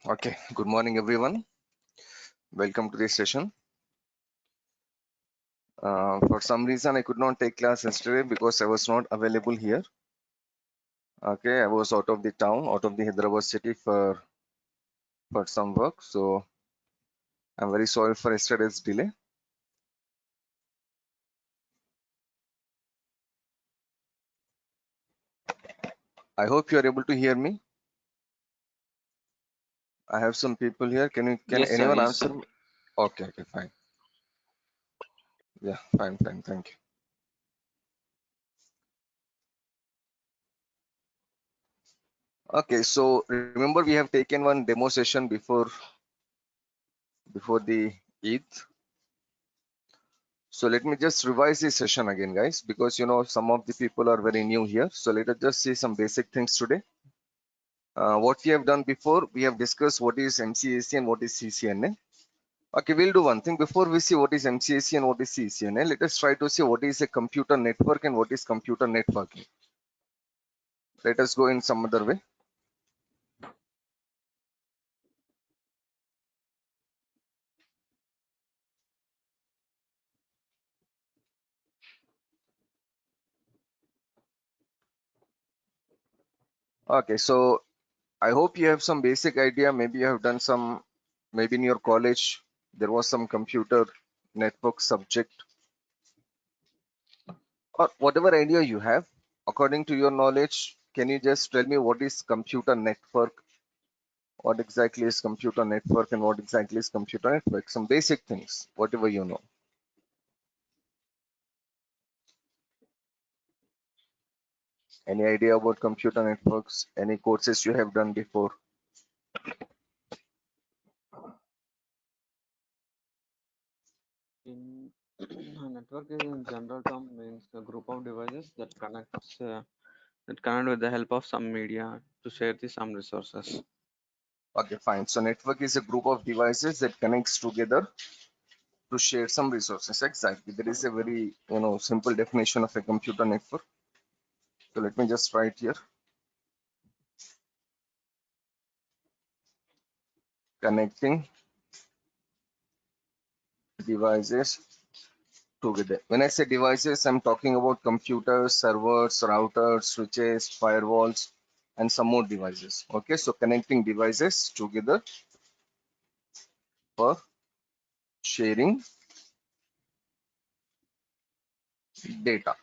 Okay, good morning everyone. Welcome to this session. For some reason, I could not take class yesterday because I was not available here. Okay, I was out of the town, out of the Hyderabad city for some work. So I'm very sorry for yesterday's delay. I hope you are able to hear me. I have some people here. Can Yes, sir. anyone Yes, answer sir. me? Okay, fine. Yeah, fine, thank you. Okay, so remember we have taken one demo session before the Eid. So let me just revise this session again, guys, because some of the people are very new here. So let us just see some basic things today. What we have done before, we have discussed what is MCAC and what is CCNA. Okay, we'll do one thing before we see what is MCAC and what is CCNA. Let us try to see what is a computer network and what is computer networking. Let us go in some other way. Okay, so I hope you have some basic idea. Maybe you have done some, maybe in your college, there was some computer network subject or whatever idea you have. According to your knowledge, can you just tell me what is computer network? What exactly is computer network and what exactly is computer network? Some basic things, whatever you know. Any idea about computer networks? Any courses you have done before? In a network is in general term means a group of devices that connect with the help of some media to share some resources. Okay, fine. So network is a group of devices that connects together to share some resources. Exactly. There is a very, simple definition of a computer network. So let me just write here. Connecting devices together. When I say devices, I'm talking about computers, servers, routers, switches, firewalls, and some more devices. Okay, so connecting devices together for sharing data.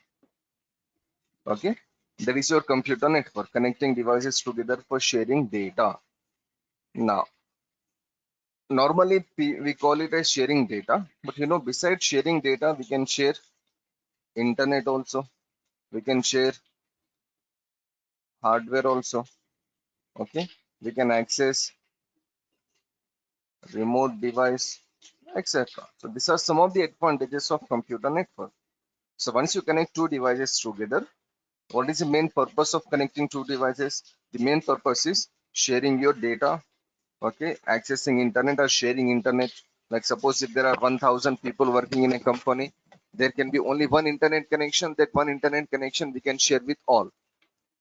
Okay, that is your computer network, connecting devices together for sharing data. Now, normally we call it as sharing data, but besides sharing data, we can share internet also. We can share hardware also. Okay, we can access remote device, etc. So these are some of the advantages of computer network. So once you connect two devices together, what is the main purpose of connecting two devices? The main purpose is sharing your data, okay, accessing internet or sharing internet. Like suppose if there are 1000 people working in a company, there can be only one internet connection. That one internet connection we can share with all.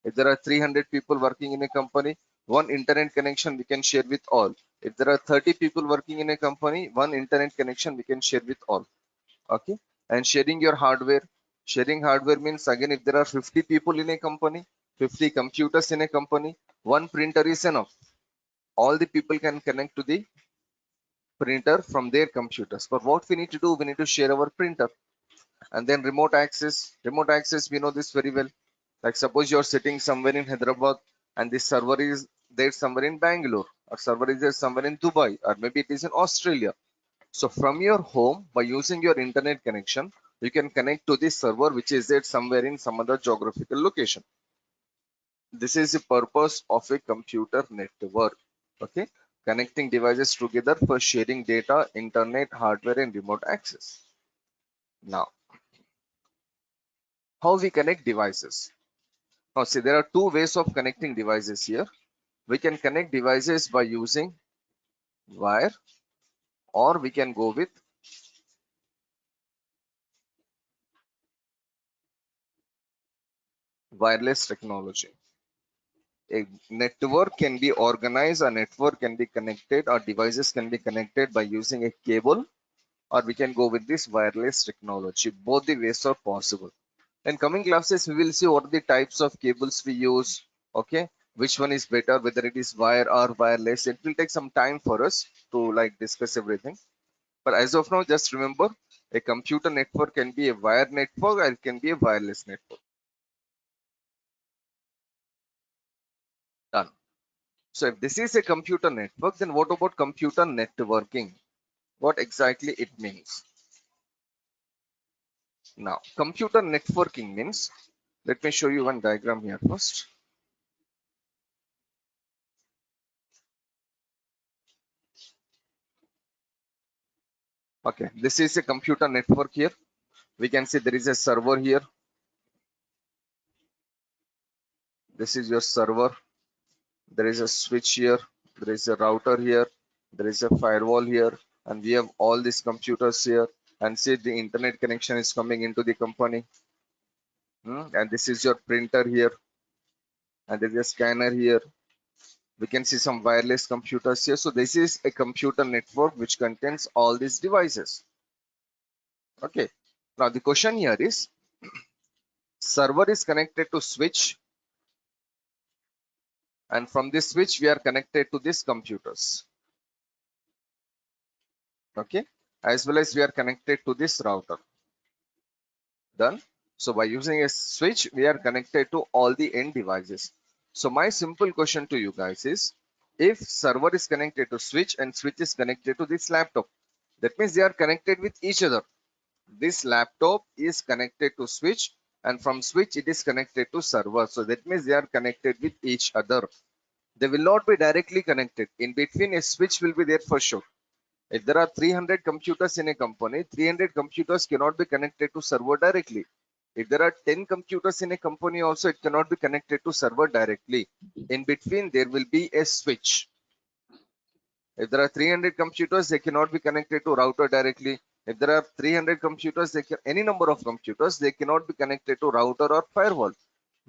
If there are 300 people working in a company, one internet connection we can share with all. If there are 30 people working in a company, one internet connection we can share with all. Okay. And sharing hardware means again, if there are 50 people in a company, 50 computers in a company, one printer is enough. All the people can connect to the printer from their computers. But what we need to do, we need to share our printer. And then remote access, we know this very well. Like suppose you're sitting somewhere in Hyderabad and this server is there somewhere in Bangalore, or server is there somewhere in Dubai, or maybe it is in Australia. So from your home, by using your internet connection, you can connect to this server which is there somewhere in some other geographical location. This is the purpose of a computer network. Okay, connecting devices together for sharing data, internet, hardware, and remote access. Now, how we connect devices? Now, see, there are two ways of connecting devices here. We can connect devices by using wire, or we can go with wireless technology. A network can be organized, a network can be connected, or devices can be connected by using a cable, or we can go with this wireless technology. Both the ways are possible. In coming classes, we will see what are the types of cables we use. Okay, which one is better, whether it is wire or wireless. It will take some time for us to like discuss everything. But as of now, just remember a computer network can be a wire network or it can be a wireless network. Done. So if this is a computer network, then what about computer networking? What exactly it means? Now, computer networking means, let me show you one diagram here first. Okay, this is a computer network here. We can see there is a server here. This is your server. There is a switch here. There is a router here. There is a firewall here. And we have all these computers here. And see the internet connection is coming into the company. And this is your printer here. And there is a scanner here. We can see some wireless computers here. So this is a computer network which contains all these devices. Okay. Now the question here is, server is connected to switch, and from this switch we are connected to these computers. Okay, as well as we are connected to this router. Done. So by using a switch, we are connected to all the end devices. So my simple question to you guys is, if server is connected to switch and switch is connected to this laptop, that means they are connected with each other. This laptop is connected to switch, and from switch it is connected to server. So that means they are connected with each other. They will not be directly connected. In between, a switch will be there for sure. If there are 300 computers in a company, 300 computers cannot be connected to server directly. If there are 10 computers in a company also, it cannot be connected to server directly. In between, there will be a switch. If there are 300 computers, they cannot be connected to router directly. If there are 300 computers, any number of computers, they cannot be connected to router or firewall.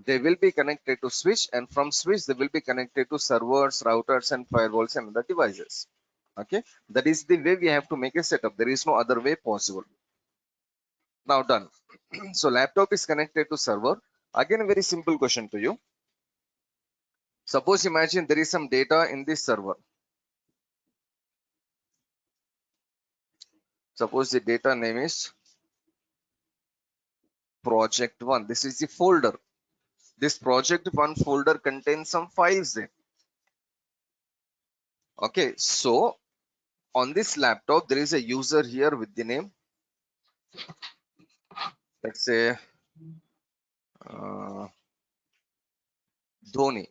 They will be connected to switch, and from switch, they will be connected to servers, routers, and firewalls and other devices. Okay, that is the way we have to make a setup. There is no other way possible. Now done. So laptop is connected to server. Again, a very simple question to you. Suppose imagine there is some data in this server. Suppose the data name is project 1. This is the folder. This project 1 folder contains some files there. Okay, so on this laptop, there is a user here with the name, let's say Dhoni.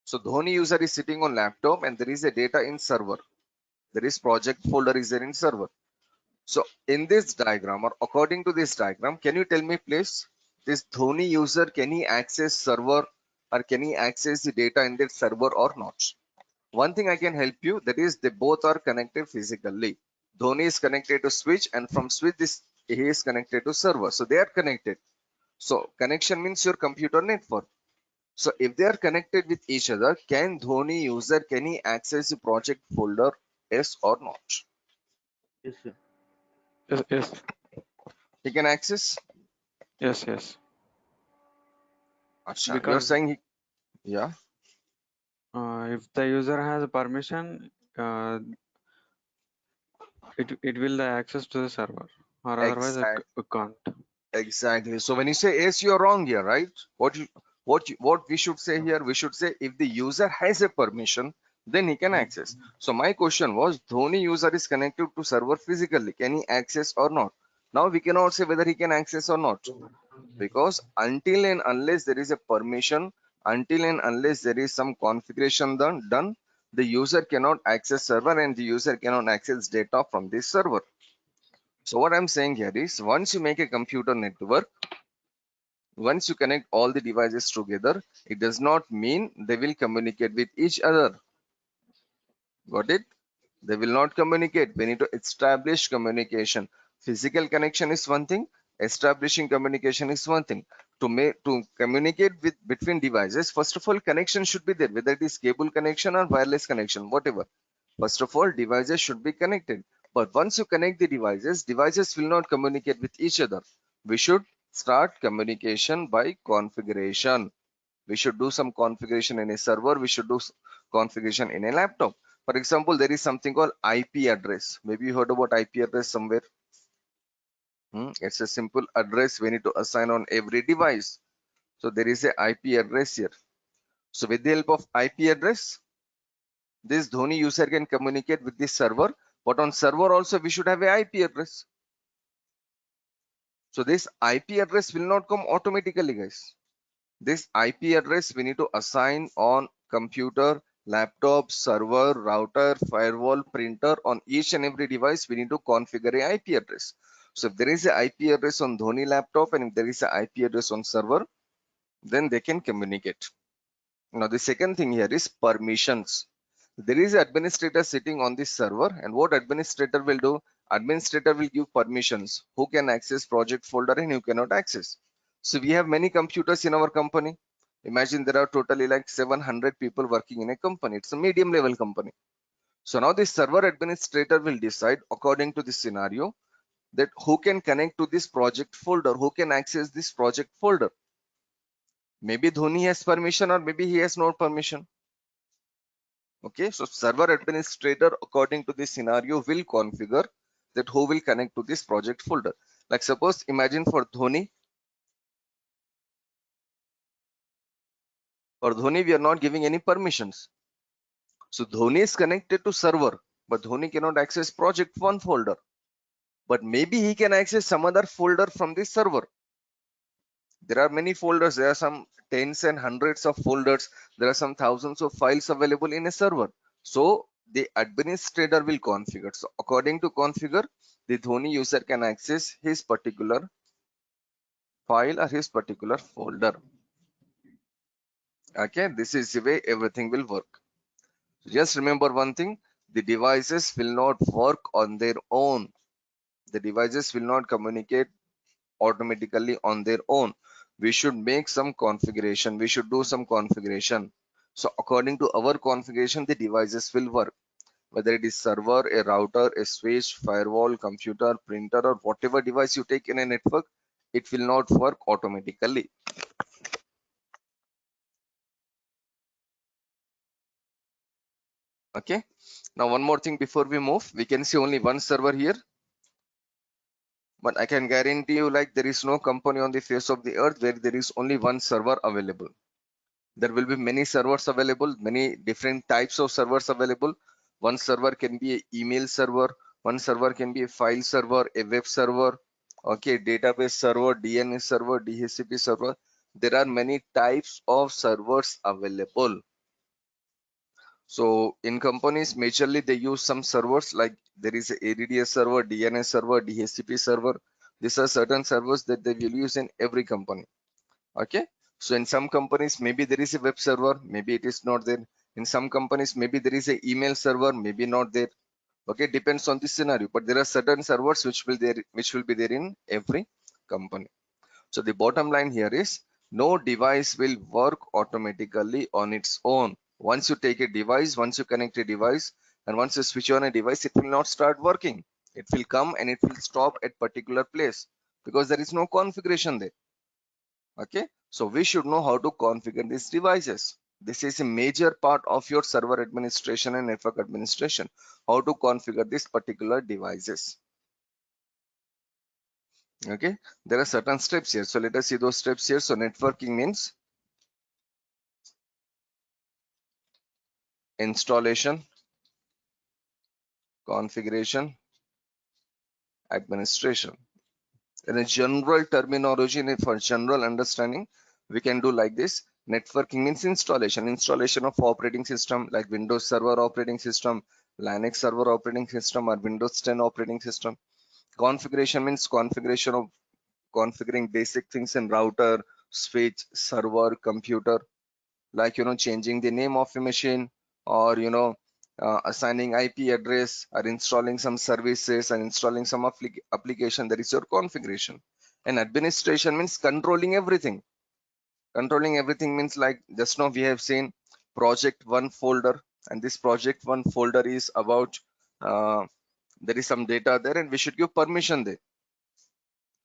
So Dhoni user is sitting on laptop and there is a data in server. There is project folder is there in server. So in this diagram, or according to this diagram, can you tell me please, this Dhoni user, can he access server or can he access the data in that server or not? One thing I can help you, that is they both are connected physically. Dhoni is connected to switch, and from switch he is connected to server. So they are connected. So connection means your computer network. So if they are connected with each other, can Dhoni user, can he access the project folder? Yes or not? Yes, sir. Yes. He can access. Yes. Achha, you're Because saying yeah. if the user has permission, it will the access to the server, or otherwise Exactly. it can't. Exactly. So when you say yes, you're wrong here, right? What we should say here? We should say if the user has a permission, then he can access. So my question was, Dhoni user is connected to server physically. Can he access or not? Now we cannot say whether he can access or not, because until and unless there is a permission, until and unless there is some configuration done, the user cannot access server and the user cannot access data from this server. So what I'm saying here is, once you make a computer network, once you connect all the devices together, it does not mean they will communicate with each other. Got it? They will not communicate. We need to establish communication. Physical connection is one thing, establishing communication is one thing. to communicate with between devices, first of all, connection should be there, whether it is cable connection or wireless connection, whatever. First of all, devices should be connected. But once you connect the devices, devices will not communicate with each other. We should start communication by configuration. We should do some configuration in a server. We should do configuration in a laptop. For example, there is something called IP address. Maybe you heard about IP address somewhere. It's a simple address we need to assign on every device. So there is a IP address here. So with the help of IP address, this Dhoni user can communicate with this server, but on server also we should have a IP address. So this IP address will not come automatically, guys. This IP address we need to assign on computer, laptop, server, router, firewall, printer. On each and every device we need to configure a IP address. So if there is a IP address on Dhoni laptop and if there is a IP address on server, then they can communicate. Now the second thing here is permissions. There is an administrator sitting on this server, and what administrator will do? Administrator will give permissions who can access project folder and who cannot access. So we have many computers in our company. Imagine there are totally like 700 people working in a company. It's a medium level company. So now the server administrator will decide according to this scenario that who can connect to this project folder, who can access this project folder. Maybe Dhoni has permission or maybe he has no permission. Okay, so server administrator according to this scenario will configure that who will connect to this project folder. Like suppose imagine for Dhoni we are not giving any permissions. So Dhoni is connected to server, but Dhoni cannot access project one folder. But maybe he can access some other folder from this server. There are many folders. There are some tens and hundreds of folders. There are some thousands of files available in a server. So the administrator will configure. So according to configure, the Dhoni user can access his particular file or his particular folder. Okay, this is the way everything will work. Just remember one thing, the devices will not work on their own. The devices will not communicate automatically on their own. We should make some configuration. We should do some configuration. So according to our configuration, the devices will work. Whether it is server, a router, a switch, firewall, computer, printer, or whatever device you take in a network, it will not work automatically. Okay. Now one more thing before we move, we can see only one server here. But I can guarantee you like there is no company on the face of the earth where there is only one server available. There will be many servers available, many different types of servers available. One server can be an email server, one server can be a file server, a web server, okay, database server, DNS server, DHCP server. There are many types of servers available. So in companies, majorly they use some servers like there is a ADDS server, DNS server, DHCP server. These are certain servers that they will use in every company. Okay, so in some companies maybe there is a web server, maybe it is not there. In some companies maybe there is a email server, maybe not there. Okay, depends on the scenario, but there are certain servers which will be there in every company. So the bottom line here is no device will work automatically on its own. Once you take a device, once you connect a device, and once you switch on a device, it will not start working. It will come and it will stop at particular place because there is no configuration there. Okay, so we should know how to configure these devices. This is a major part of your server administration and network administration, how to configure these particular devices. Okay, there are certain steps here, so let us see those steps here. So networking means installation, configuration, administration. In a general terminology, for general understanding, we can do like this. Networking means installation of operating system like Windows Server operating system, Linux Server operating system, or Windows 10 operating system. Configuration means configuring basic things in router, switch, server, computer, like changing the name of a machine, or assigning IP address, or installing some services and installing some application. That is your configuration. And administration means controlling everything. Controlling everything means like just now we have seen project one folder, and this project one folder is about there is some data there, and we should give permission there.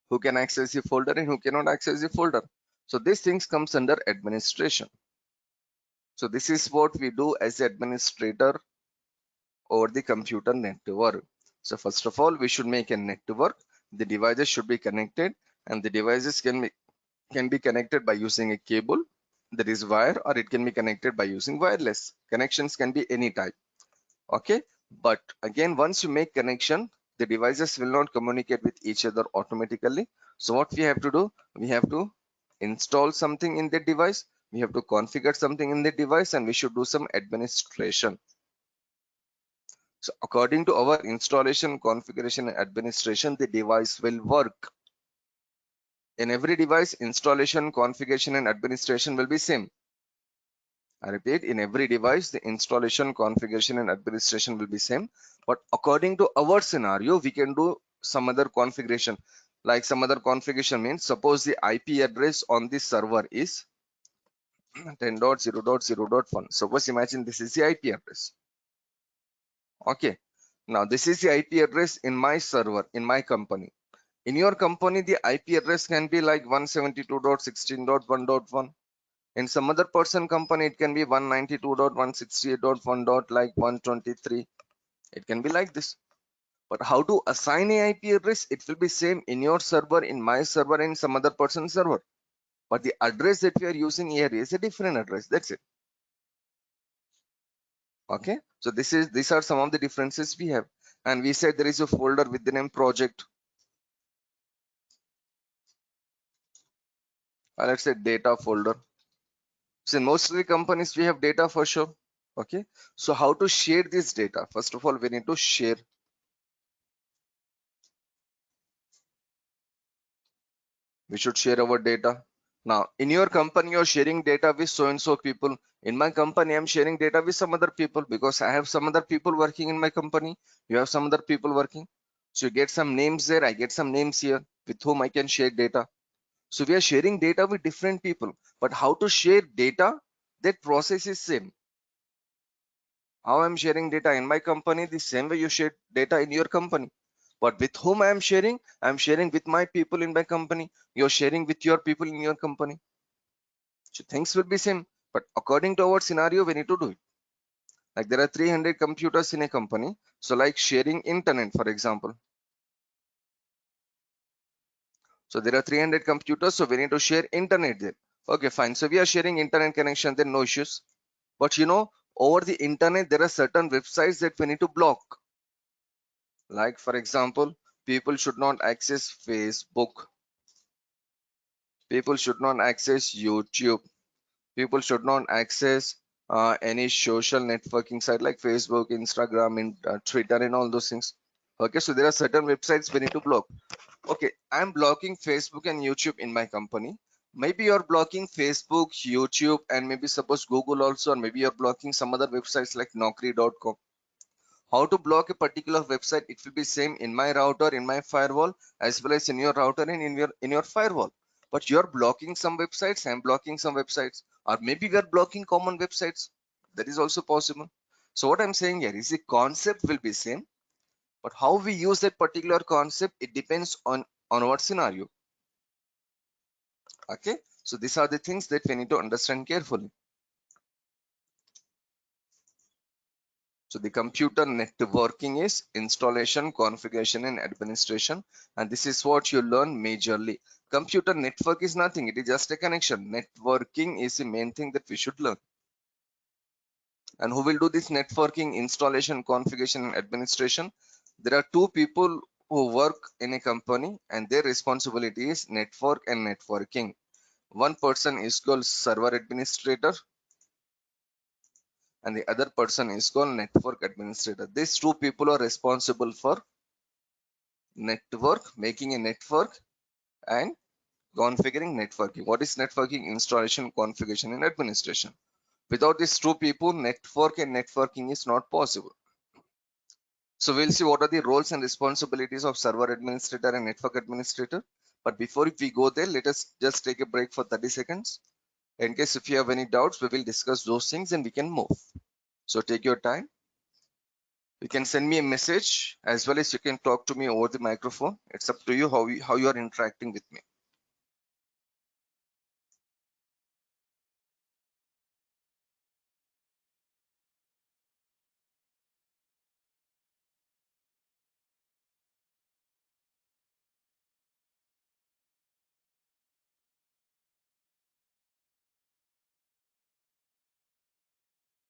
Who can access the folder and who cannot access the folder. So these things comes under administration. So this is what we do as the administrator over the computer network. So first of all, we should make a network. The devices should be connected, and the devices can be connected by using a cable, that is wire, or it can be connected by using wireless. Connections can be any type. Okay, but again, once you make connection, the devices will not communicate with each other automatically. So what we have to do, we have to install something in the device, we have to configure something in the device, and we should do some administration. So according to our installation, configuration, and administration, the device will work. In every device, installation, configuration, and administration will be same. I repeat, in every device, the installation, configuration, and administration will be same. But according to our scenario, we can do some other configuration. Like some other configuration means, suppose the IP address on this server is 10.0.0.1. Suppose imagine this is the IP address. Okay. Now this is the IP address in my server, in my company. In your company, the IP address can be like 172.16.1.1. In some other person company, it can be 192.168.1. like 123. It can be like this. But how to assign a IP address? It will be same in your server, in my server, and some other person's server. But the address that we are using here is a different address. That's it. Okay. So these are some of the differences we have. And we said there is a folder with the name project. Let's say data folder. So in most of the companies, we have data for sure. Okay. So how to share this data? First of all, we need to share. We should share our data. Now, in your company, you're sharing data with so and so people. In my company, I'm sharing data with some other people because I have some other people working in my company. You have some other people working. So you get some names there. I get some names here with whom I can share data. So we are sharing data with different people. But how to share data? That process is same. How I'm sharing data in my company, the same way you share data in your company. But with whom I am sharing? I'm sharing with my people in my company. You're sharing with your people in your company. So things will be same. But according to our scenario, we need to do it. Like there are 300 computers in a company. So like sharing internet, for example. So there are 300 computers. So we need to share internet there. Okay, fine. So we are sharing internet connection, then no issues. But you know, over the internet, there are certain websites that we need to block. Like for example, people should not access Facebook. People should not access YouTube. People should not access any social networking site like Facebook, Instagram, and Twitter, and all those things. Okay, so there are certain websites we need to block. Okay, I'm blocking Facebook and YouTube in my company. Maybe you're blocking Facebook, YouTube, and maybe suppose Google also, or maybe you're blocking some other websites like Naukri.com. How to block a particular website? It will be same in my router, in my firewall, as well as in your router and in your firewall. But you're blocking some websites, I'm blocking some websites, or maybe we are blocking common websites. That is also possible. So what I'm saying here is the concept will be same, but how we use that particular concept, it depends on our scenario. Okay, so these are the things that we need to understand carefully. So the computer networking is installation, configuration, and administration. And this is what you learn majorly. Computer network is nothing. It is just a connection. Networking is the main thing that we should learn. And who will do this networking, installation, configuration, and administration? There are two people who work in a company and their responsibility is network and networking. One person is called server administrator and the other person is called network administrator. These two people are responsible for network, making a network, and configuring networking. What is networking? Installation, configuration, and administration. Without these two people, network and networking is not possible. So we'll see what are the roles and responsibilities of server administrator and network administrator. But before we go there, let us just take a break for 30 seconds. In case if you have any doubts, we will discuss those things and we can move. So take your time. You can send me a message as well as you can talk to me over the microphone. It's up to you how you are interacting with me.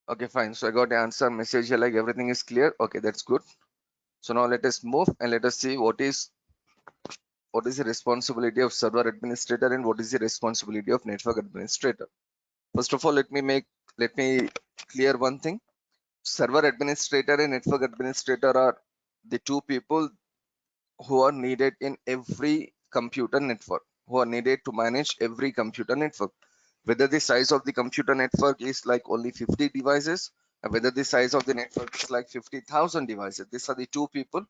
Okay, fine. So I got the answer message here, like everything is clear. Okay, that's good. So now let us move and let us see what is the responsibility of server administrator and what is the responsibility of network administrator. First of all, let me clear one thing. Server administrator and network administrator are the two people who are needed in every computer network, who are needed to manage every computer network. Whether the size of the computer network is like only 50 devices, and whether the size of the network is like 50,000 devices, these are the two people.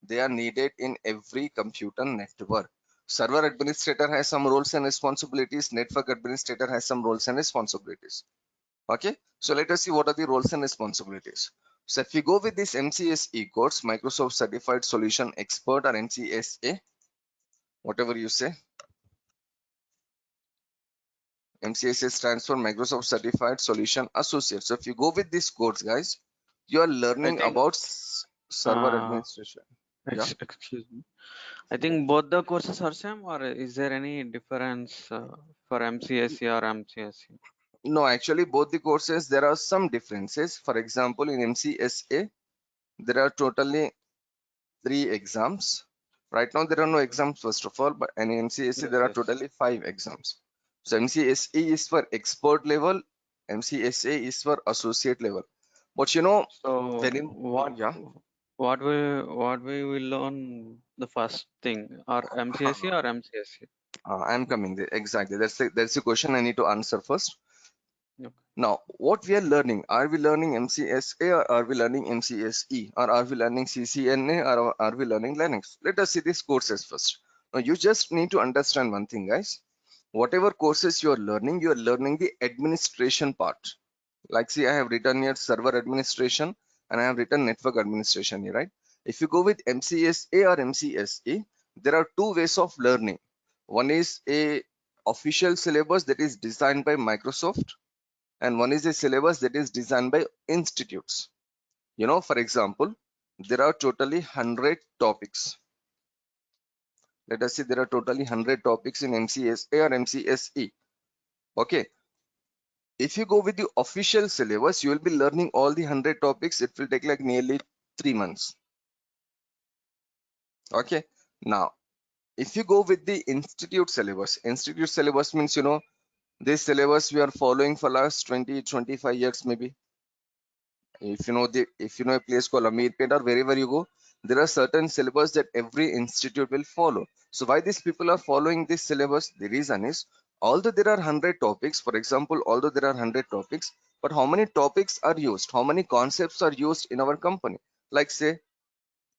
They are needed in every computer network. Server administrator has some roles and responsibilities. Network administrator has some roles and responsibilities. Okay, so let us see what are the roles and responsibilities. So if we go with this MCSE course, Microsoft Certified Solution Expert, or MCSA, whatever you say. MCSA stands for Microsoft Certified Solution Associate. So if you go with this course, guys, you are I learning think, about server uh, administration. Yeah. excuse me. I think both the courses are same, or is there any difference for MCSE or MCSE? No, actually, both the courses, there are some differences. For example, in MCSA, there are totally 3 exams. Right now, there are no exams, first of all, but in MCSE, Yes, there are yes. totally 5 exams. So MCSE is for expert level, MCSA is for associate level. But you know, So when in, yeah, what we will learn the first thing, or MCSE or MCSE? I'm coming there. Exactly. That's the question I need to answer first. Okay. Now, what we are learning, are we learning MCSA or are we learning MCSE, or are we learning CCNA, or are we learning Linux? Let us see these courses first. Now, you just need to understand one thing, guys. Whatever courses you are learning the administration part. Like, see, I have written here server administration and I have written network administration here, right? If you go with MCSA or MCSE, there are two ways of learning. One is a official syllabus that is designed by Microsoft, and one is a syllabus that is designed by institutes. You know, for example, there are totally 100 topics. Let us say there are totally 100 topics in MCSA or MCSE. Okay, if you go with the official syllabus, you will be learning all the 100 topics. It will take like nearly 3 months. Okay, now if you go with the institute syllabus means, you know, this syllabus we are following for last 20-25 years maybe. If you know a place called Ameerpet or wherever you go, there are certain syllabus that every institute will follow. So why these people are following this syllabus? The reason is, although there are 100 topics, for example, although there are 100 topics, but how many topics are used? How many concepts are used in our company? Like say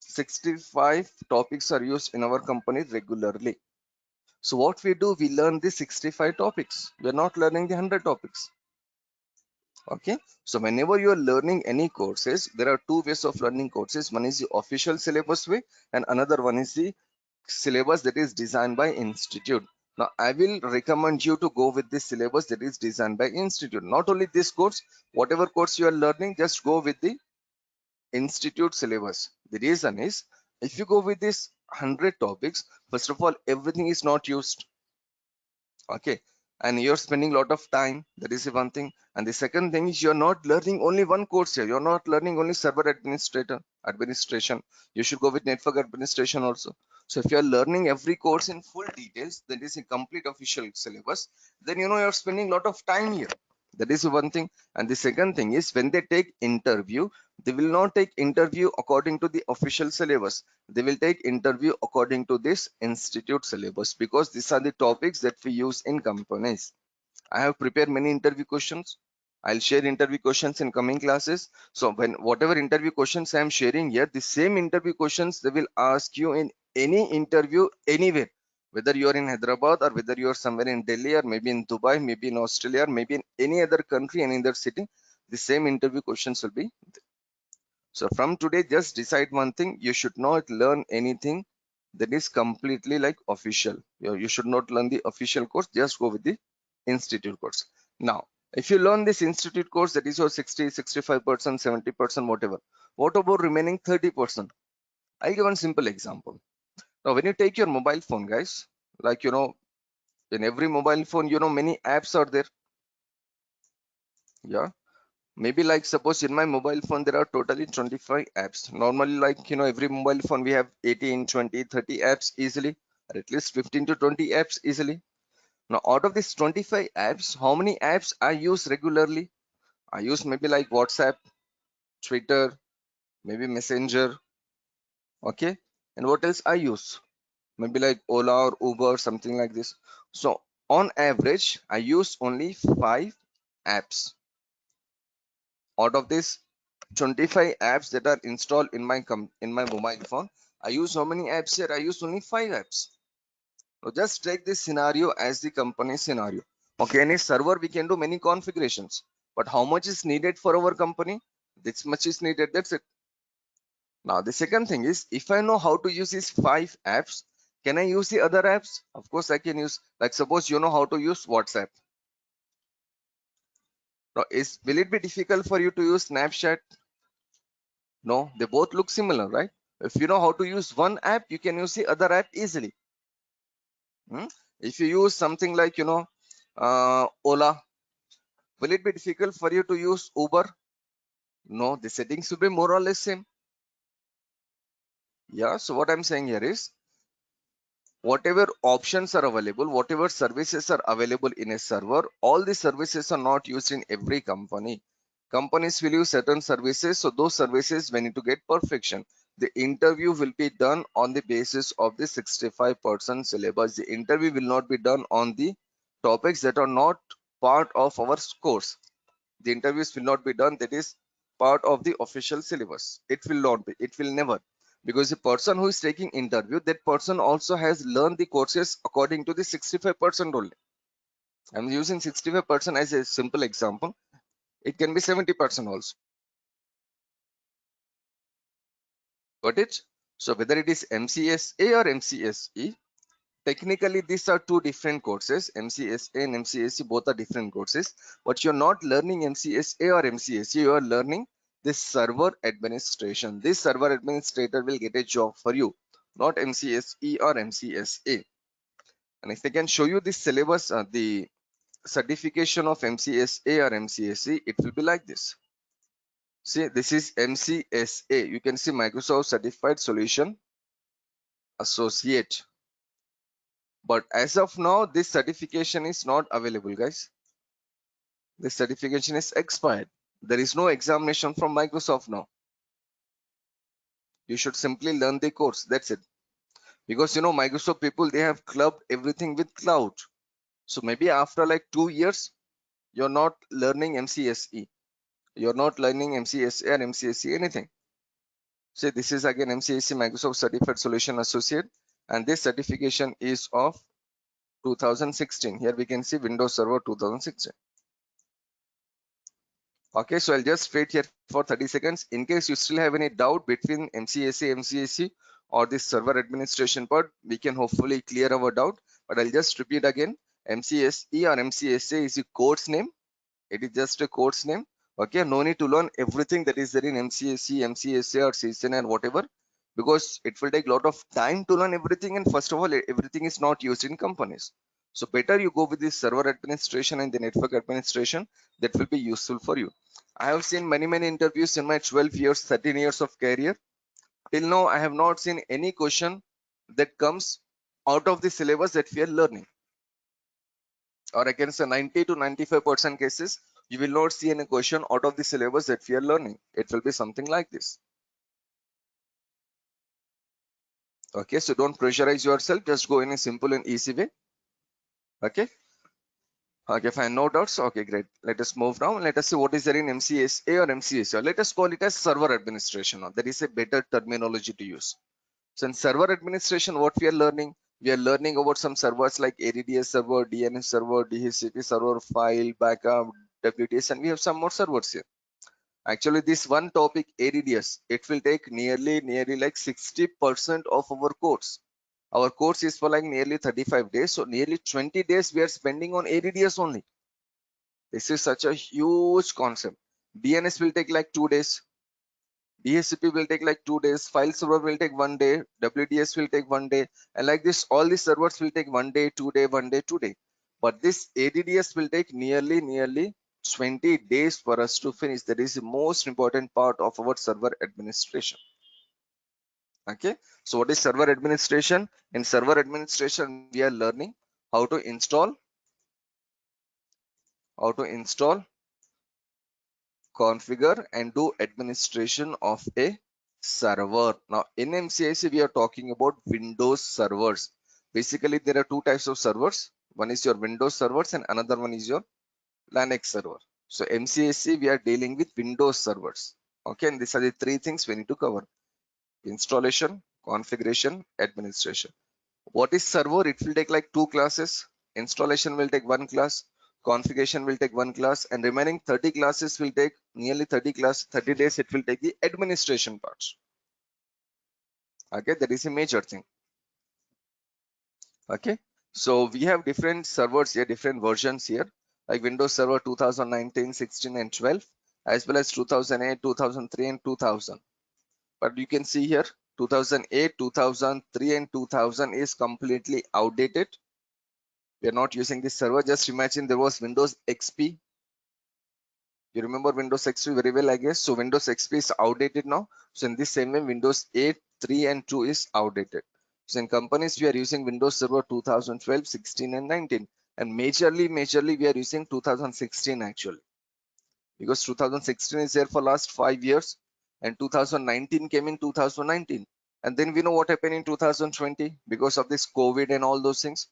65 topics are used in our company regularly. So what we do, we learn the 65 topics. We are not learning the 100 topics. Okay, so whenever you are learning any courses, there are two ways of learning courses. One is the official syllabus way, and another one is the syllabus that is designed by institute. Now I will recommend you to go with this syllabus that is designed by institute. Not only this course, whatever course you are learning, just go with the institute syllabus. The reason is, if you go with this 100 topics, first of all, everything is not used. Okay, and you're spending a lot of time. That is the one thing. And the second thing is, you're not learning only one course here. You're not learning only server administration. You should go with network administration also. So if you're learning every course in full details, that is a complete official syllabus, then you know you're spending a lot of time here. That is the one thing. And the second thing is, when they take interview, they will not take interview according to the official syllabus. They will take interview according to this institute syllabus, because these are the topics that we use in companies. I have prepared many interview questions. I'll share interview questions in coming classes. So when whatever interview questions I am sharing here, the same interview questions they will ask you in any interview anywhere. Whether you're in Hyderabad or whether you're somewhere in Delhi or maybe in Dubai, maybe in Australia, or maybe in any other country, any other city, the same interview questions will be. So from today, just decide one thing: you should not learn anything that is completely like official. You should not learn the official course. Just go with the institute course. Now, if you learn this institute course, that is your 60, 65%, 70%, whatever. What about remaining 30%? I'll give one simple example. Now, when you take your mobile phone, guys, like in every mobile phone, many apps are there. Yeah. Maybe like suppose in my mobile phone there are totally 25 apps. Normally, like every mobile phone we have 18, 20, 30 apps easily, or at least 15 to 20 apps easily. Now out of these 25 apps, how many apps I use regularly? I use maybe like WhatsApp, Twitter, maybe Messenger. Okay. And what else I use? Maybe like Ola or Uber, something like this. So on average, I use only 5 apps. Out of this 25 apps that are installed in my mobile phone, I use how many apps here? I use only 5 apps. So just take this scenario as the company scenario. Okay, in a server we can do many configurations, but how much is needed for our company? This much is needed. That's it. Now the second thing is, if I know how to use these 5 apps, can I use the other apps? Of course I can use. Like suppose you know how to use WhatsApp. Now will it be difficult for you to use Snapchat? No, they both look similar, right? If you know how to use one app, you can use the other app easily. If you use something like Ola, will it be difficult for you to use Uber? No, the settings will be more or less same. Yeah, so what I'm saying here is, whatever options are available, whatever services are available in a server, all the services are not used in every company. Companies will use certain services, so those services we need to get perfection. The interview will be done on the basis of the 65% syllabus. The interview will not be done on the topics that are not part of our course. The interviews will not be done that is part of the official syllabus. It will not be, it will never, because the person who is taking interview, that person also has learned the courses according to the 65% only. I'm using 65% as a simple example. It can be 70% also. Got it? So whether it is MCSA or MCSE, technically these are two different courses. MCSA and MCSE both are different courses, but you're not learning MCSA or MCSE, you are learning this server administration. This server administrator will get a job for you, not MCSE or MCSA. And if I can show you this syllabus, the certification of MCSA or MCSE, it will be like this. See, this is MCSA. You can see Microsoft Certified Solution Associate. But as of now, this certification is not available, guys. This certification is expired. There is no examination from Microsoft now. You should simply learn the course. That's it. Because Microsoft people, they have clubbed everything with cloud. So maybe after like 2 years, you're not learning MCSE. You're not learning MCSA or MCSE anything. See, this is again MCSE Microsoft Certified Solution Associate, and this certification is of 2016. Here we can see Windows Server 2016. Okay, so I'll just wait here for 30 seconds. In case you still have any doubt between MCSA, MCSE or this server administration part, we can hopefully clear our doubt. But I'll just repeat again. MCSE or MCSA is a course name. It is just a course name. Okay, no need to learn everything that is there in MCSE, MCSA or CCNA and whatever, because it will take a lot of time to learn everything. And first of all, everything is not used in companies. So better you go with this server administration and the network administration. That will be useful for you. I have seen many interviews in my 12 years, 13 years of career. Till now, I have not seen any question that comes out of the syllabus that we are learning. Or I can say 90 to 95% cases, you will not see any question out of the syllabus that we are learning. It will be something like this. Okay, so don't pressurize yourself. Just go in a simple and easy way. Okay. Okay, fine. No doubts. Okay, great. Let us move now. Let us see what is there in MCSA or MCSA. Or let us call it as server administration. There is a better terminology to use. So in server administration, what we are learning, We are learning about some servers like ADDS server, DNS server, DHCP server, file, backup, WTS, and we have some more servers here. Actually, this one topic, ADDS, it will take nearly like 60% of our course. Our course is for like nearly 35 days. So nearly 20 days we are spending on ADDS only. This is such a huge concept. DNS will take like 2 days. DHCP will take like 2 days. File server will take 1 day. WDS will take 1 day. And like this, all these servers will take 1 day, 2 day, 1 day, 2 day. But this ADDS will take nearly 20 days for us to finish. That is the most important part of our server administration. Okay. So what is server administration? In server administration, we are learning how to install, configure, and do administration of a server. Now in MCIC, we are talking about Windows servers. Basically, there are two types of servers. One is your Windows servers and another one is your Linux server. So MCIC, we are dealing with Windows servers. Okay, and these are the three things we need to cover: installation, configuration, administration. What is server? It will take like two classes. Installation will take one class, configuration will take one class, and remaining 30 classes will take nearly 30 days. It will take the administration parts. Okay, that is a major thing. Okay, so we have different servers here, different versions here, like Windows Server 2019, 16, and 12, as well as 2008, 2003, and 2000. But you can see here 2008, 2003, and 2000 is completely outdated. We are not using this server. Just imagine there was Windows XP. You remember Windows XP very well, I guess. So Windows XP is outdated now. So in this same way, Windows 8, 3, and 2 is outdated. So in companies, we are using Windows Server 2012, 16, and 19. And majorly, we are using 2016 actually. Because 2016 is there for last 5 years. And 2019 came in 2019. And then we know what happened in 2020 because of this COVID and all those things.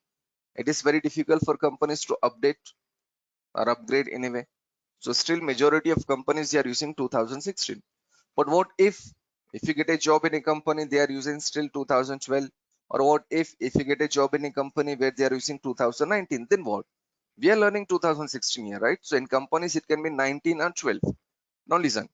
It is very difficult for companies to update or upgrade anyway. So still majority of companies they are using 2016. But what if you get a job in a company they are using still 2012, or what if you get a job in a company where they are using 2019, then what? We are learning 2016 here, right? So in companies it can be 19 and 12. Now listen,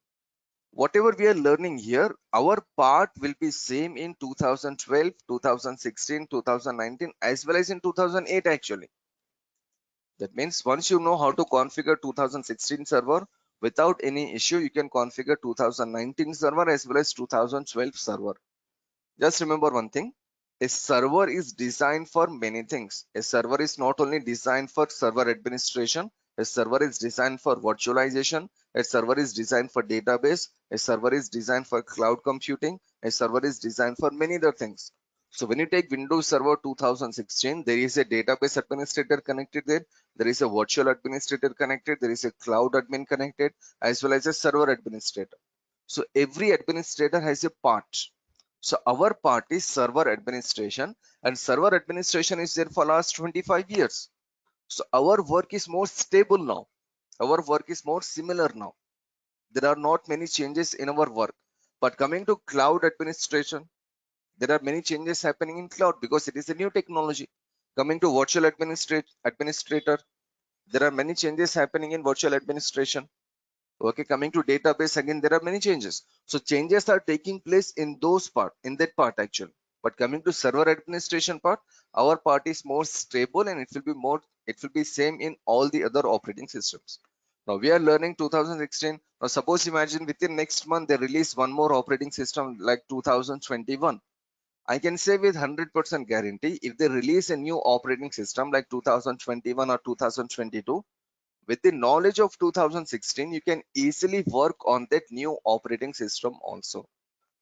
whatever we are learning here, our part will be same in 2012, 2016, 2019 as well as in 2008 actually. That means once you know how to configure 2016 server without any issue, you can configure 2019 server as well as 2012 server. Just remember one thing, a server is designed for many things. A server is not only designed for server administration, a server is designed for virtualization, a server is designed for database, a server is designed for cloud computing, a server is designed for many other things. So when you take Windows Server 2016, there is a database administrator connected there. There is a virtual administrator connected. There is a cloud admin connected as well as a server administrator. So every administrator has a part. So our part is server administration, and server administration is there for last 25 years. So our work is more stable now. Our work is more similar now. There are not many changes in our work. But coming to cloud administration, there are many changes happening in cloud because it is a new technology. Coming to virtual administrator, there are many changes happening in virtual administration. Okay, coming to database, again there are many changes. So changes are taking place in that part actually. But coming to server administration part, our part is more stable and it will be same in all the other operating systems. Now we are learning 2016. Now suppose imagine within next month they release one more operating system like 2021. I can say with 100% guarantee, if they release a new operating system like 2021 or 2022, with the knowledge of 2016, you can easily work on that new operating system also,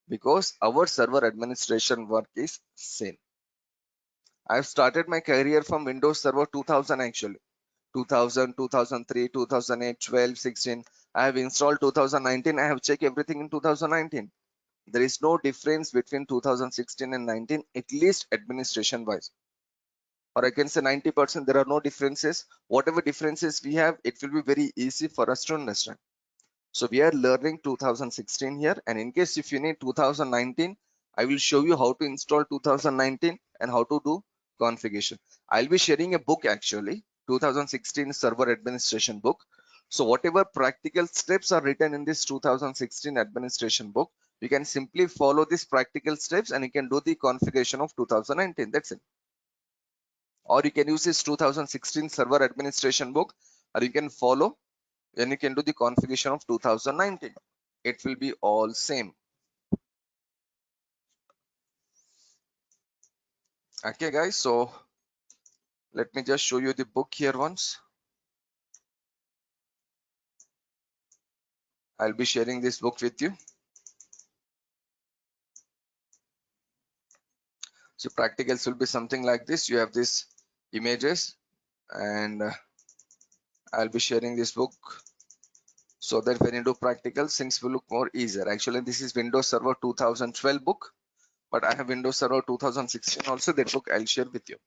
because our server administration work is same. I've started my career from Windows Server 2000 actually. 2000, 2003, 2008, 12, 16. I have installed 2019. I have checked everything in 2019. There is no difference between 2016 and 19, at least administration wise. Or I can say 90%, there are no differences. Whatever differences we have, it will be very easy for us to understand. So we are learning 2016 here, and in case if you need 2019, I will show you how to install 2019 and how to do configuration. I'll be sharing a book actually, 2016 server administration book. So whatever practical steps are written in this 2016 administration book, you can simply follow these practical steps and you can do the configuration of 2019. That's it. Or you can use this 2016 server administration book, or you can follow and you can do the configuration of 2019. It will be all same. Okay guys, so let me just show you the book here once. I'll be sharing this book with you. So practicals will be something like this. You have these images and I'll be sharing this book so that when you do practicals, things will look more easier. Actually, this is Windows Server 2012 book, but I have Windows Server 2016 also. That book I'll share with you.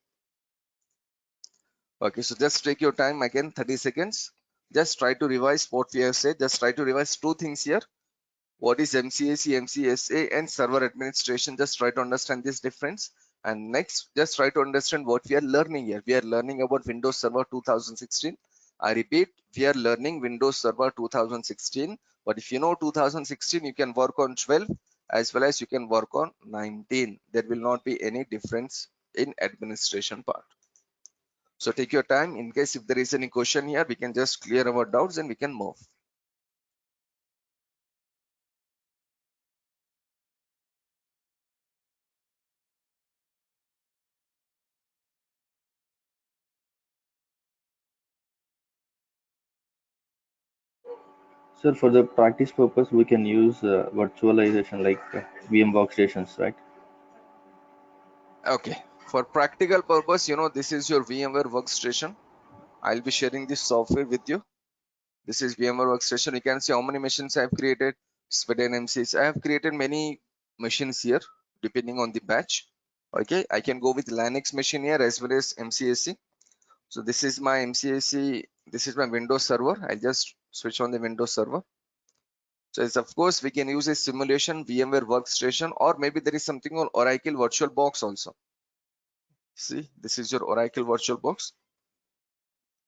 Okay, so just take your time again, 30 seconds. Just try to revise what we have said. Just try to revise two things here. What is MCAC, MCSA, and server administration? Just try to understand this difference. And next, just try to understand what we are learning here. We are learning about Windows Server 2016. I repeat, we are learning Windows Server 2016. But if you know 2016, you can work on 12 as well as you can work on 19. There will not be any difference in administration part. So take your time. In case if there is any question here, we can just clear our doubts and we can move. Sir, for the practice purpose, we can use virtualization like VM workstations, right? Okay. For practical purpose, you know, this is your VMware workstation. I'll be sharing this software with you. This is VMware workstation. You can see how many machines I have created. Sweden MCs. I have created many machines here depending on the batch. Okay, I can go with Linux machine here as well as MCAC. So this is my MCAC. This is my Windows server. I'll just switch on the Windows server. So it's, of course, we can use a simulation VMware workstation, or maybe there is something called Oracle VirtualBox also. See, this is your Oracle VirtualBox.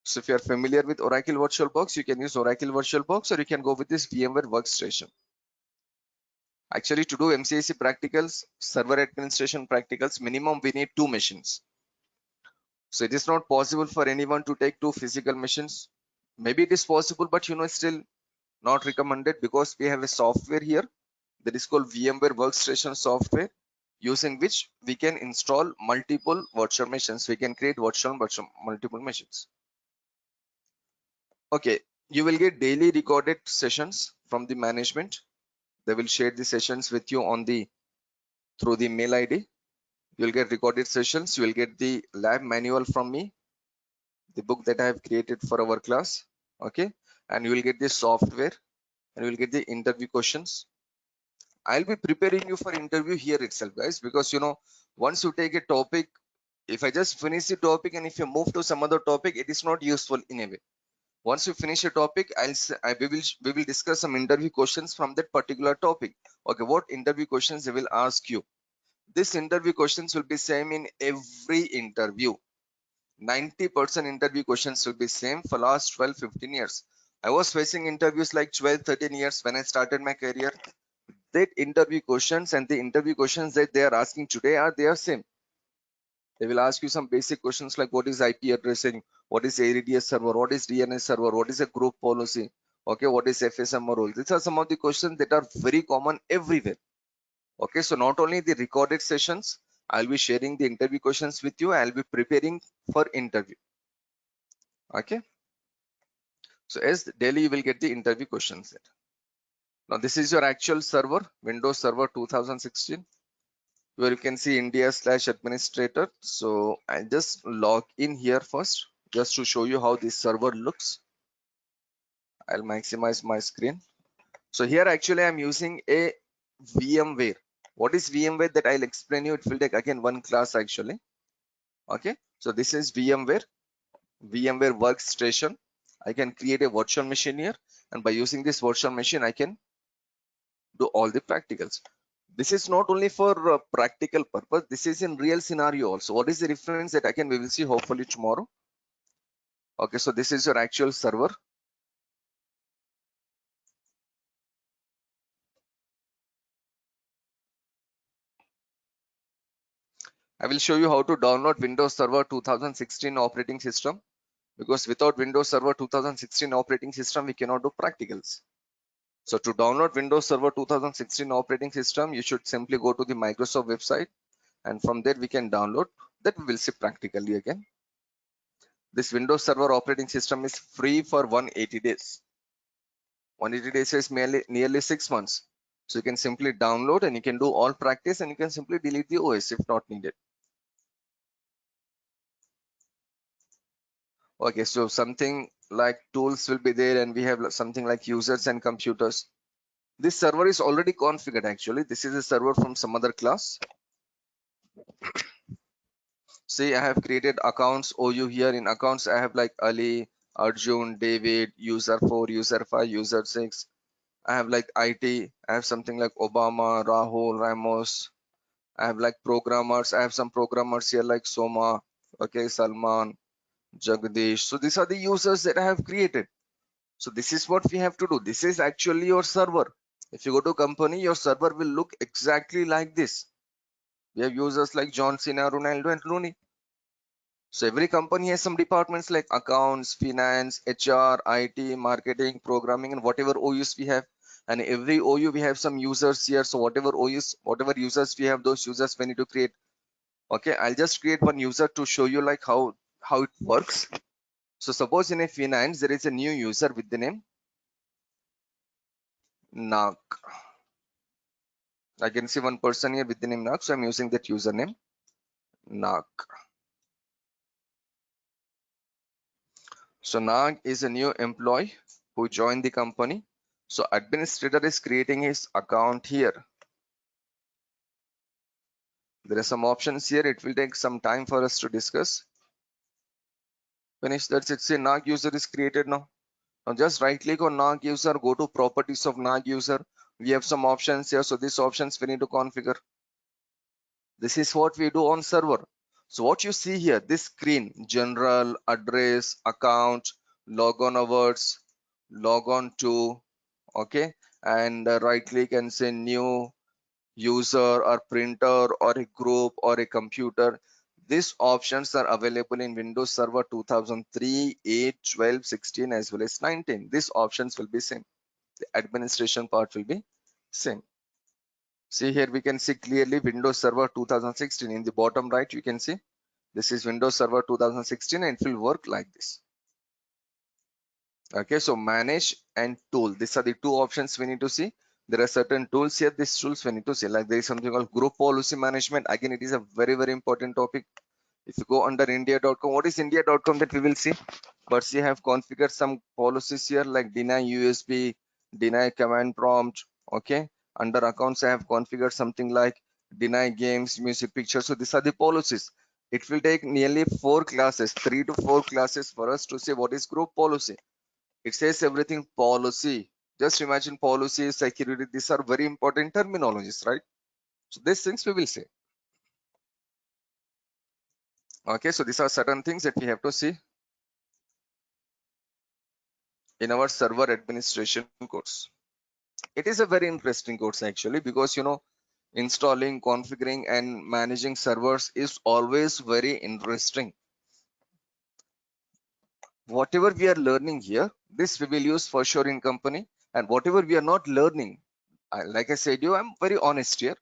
So if you are familiar with Oracle VirtualBox, you can use Oracle VirtualBox or you can go with this VMware workstation. Actually, to do MCAC practicals, server administration practicals, minimum we need 2 machines. So it is not possible for anyone to take 2 physical machines. Maybe it is possible, but you know, it's still not recommended because we have a software here that is called VMware Workstation software, using which we can install multiple virtual machines. We can create virtual multiple machines. Okay, you will get daily recorded sessions from the management. They will share the sessions with you on the through the mail ID. You will get recorded sessions. You will get the lab manual from me, the book that I have created for our class. Okay, and you will get the software and you will get the interview questions. I'll be preparing you for interview here itself, guys, because you know, once you take a topic, if I just finish the topic and if you move to some other topic, it is not useful in a way. Once you finish a topic, we will discuss some interview questions from that particular topic. Okay, what interview questions they will ask you? This interview questions will be same in every interview. 90% interview questions will be same for last 12-15 years. I was facing interviews like 12-13 years when I started my career. That interview questions and the interview questions that they are asking today are same. They will ask you some basic questions like what is IP addressing, what is ARDS server, what is DNS server, what is a group policy, okay, what is FSM role. These are some of the questions that are very common everywhere. Okay, so not only the recorded sessions, I'll be sharing the interview questions with you. I'll be preparing for interview. Okay, so as daily you will get the interview questions there. Now this is your actual server, Windows Server 2016, where you can see India/administrator. So I'll just log in here first, just to show you how this server looks. I'll maximize my screen. So here actually I'm using a VMware. What is VMware? That I'll explain you. It will take again one class actually. Okay, so this is VMware workstation. I can create a virtual machine here, and by using this virtual machine I can do all the practicals. This is not only for practical purpose, this is in real scenario also. What is the reference that again we will see hopefully tomorrow. Okay, so this is your actual server. I will show you how to download Windows Server 2016 operating system, because without Windows Server 2016 operating system we cannot do practicals. So to download Windows Server 2016 operating system, you should simply go to the Microsoft website, and from there we can download. That we will see practically again. This Windows Server operating system is free for 180 days. 180 days is nearly 6 months. So you can simply download and you can do all practice, and you can simply delete the OS if not needed. Okay, so something like tools will be there, and we have something like users and computers. This server is already configured actually. This is a server from some other class. See, I have created accounts OU here. In accounts, I have like Ali, Arjun, David, user 4, user 5, user 6. I have like IT. I have something like Obama, Rahul, Ramos. I have like programmers. I have some programmers here like Soma, okay, Salman, Jagdish. So these are the users that I have created. So this is what we have to do. This is actually your server. If you go to company, your server will look exactly like this. We have users like John Cena, Ronaldo, and Rooney. So every company has some departments like accounts, finance, HR, IT, marketing, programming, and whatever OUs we have. And every OU we have some users here. So whatever OUs, whatever users we have, those users we need to create. Okay, I'll just create one user to show you like how it works. So suppose in a finance there is a new user with the name Nak. I can see one person here with the name Nak, so I'm using that username Nak. So Nak is a new employee who joined the company. So administrator is creating his account here. There are some options here. It will take some time for us to discuss. Finish. That's it. Say Nak user is created now. Now just right click on Nak user, go to properties of Nak user. We have some options here. So these options we need to configure. This is what we do on server. So what you see here, this screen, general, address, account, log on hours, log on to, okay, and right click and say new user or printer or a group or a computer. These options are available in Windows Server 2003, 8, 12, 16 as well as 19. These options will be same. The administration part will be same. See here we can see clearly Windows Server 2016. In the bottom right you can see this is Windows Server 2016 and it will work like this. Okay, so manage and tool. These are the two options we need to see. There are certain tools here. These tools we need to see. Like there is something called group policy management. Again, it is a very, very important topic. If you go under india.com, what is india.com that we will see? But you have configured some policies here like deny USB, deny command prompt. Okay, under accounts, I have configured something like deny games, music, pictures. So these are the policies. It will take nearly 4 classes, 3 to 4 classes for us to say what is group policy. It says everything policy. Just imagine policy, security. These are very important terminologies, right? So these things we will say. Okay, so these are certain things that we have to see in our server administration course. It is a very interesting course actually, because installing, configuring and managing servers is always very interesting. Whatever we are learning here, this we will use for sure in company, and whatever we are not learning, like I said, I'm very honest here.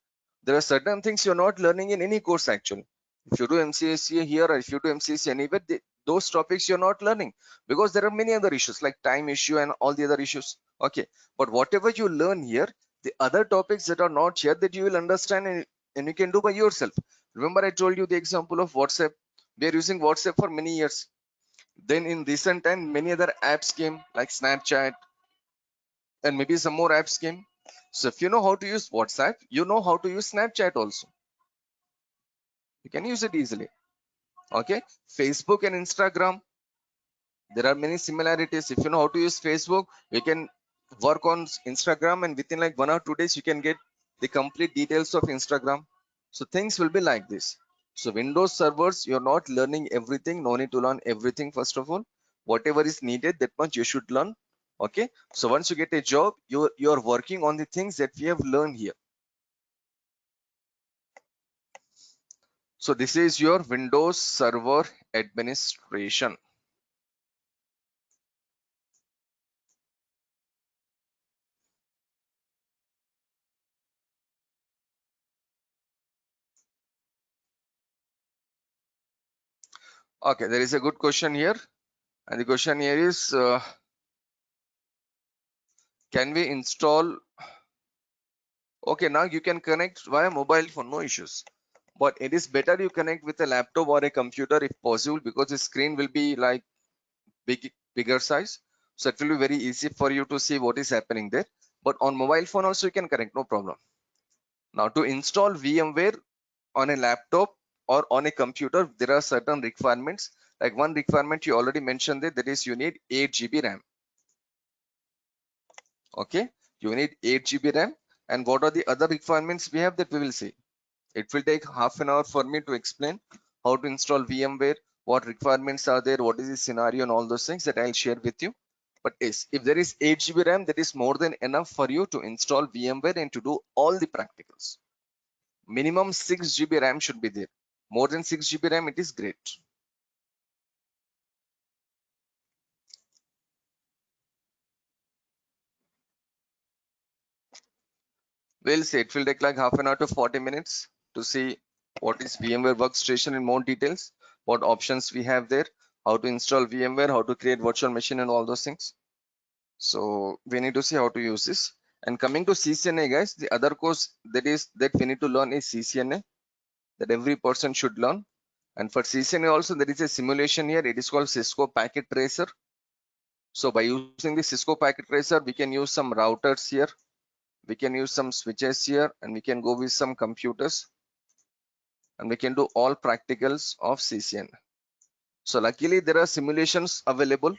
There are certain things you're not learning in any course actually. If you do MCSE here or if you do MCSE anywhere, those topics you're not learning, because there are many other issues like time issue and all the other issues. Okay, but whatever you learn here, the other topics that are not here, that you will understand and you can do by yourself. Remember I told you the example of WhatsApp. We are using WhatsApp for many years. Then in recent time, many other apps came like Snapchat and maybe some more apps came. So if you know how to use WhatsApp, you know how to use Snapchat also. You can use it easily. Okay, Facebook and Instagram, there are many similarities. If you know how to use Facebook, you can work on Instagram, and within like 1 or 2 days you can get the complete details of Instagram. So things will be like this. So Windows servers, you're not learning everything. No need to learn everything. First of all, whatever is needed, that much you should learn. Okay. So once you get a job, you're working on the things that we have learned here. So this is your Windows Server administration. Okay, there is a good question here. And the question here is, can we install? Okay, now you can connect via mobile phone, no issues. But it is better you connect with a laptop or a computer if possible, because the screen will be like bigger size. So it will be very easy for you to see what is happening there. But on mobile phone also you can connect, no problem. Now to install VMware on a laptop or on a computer, there are certain requirements. Like one requirement you already mentioned there, that is you need 8 GB RAM. Okay, you need 8 GB RAM. And what are the other requirements we have, that we will see. It will take half an hour for me to explain how to install VMware, what requirements are there, what is the scenario, and all those things that I'll share with you. But yes, if there is 8 GB RAM, that is more than enough for you to install VMware and to do all the practicals. Minimum 6 GB RAM should be there. More than 6 GB RAM, it is great. We'll see. It will take like half an hour to 40 minutes to see what is VMware Workstation in more details, what options we have there, how to install VMware, how to create virtual machine, and all those things. So we need to see how to use this. And coming to CCNA, guys, the other course that we need to learn is CCNA, that every person should learn. And for CCNA also, there is a simulation here. It is called Cisco Packet Tracer. So by using the Cisco Packet Tracer, we can use some routers here, we can use some switches here, and we can go with some computers, and we can do all practicals of CCNA. So luckily there are simulations available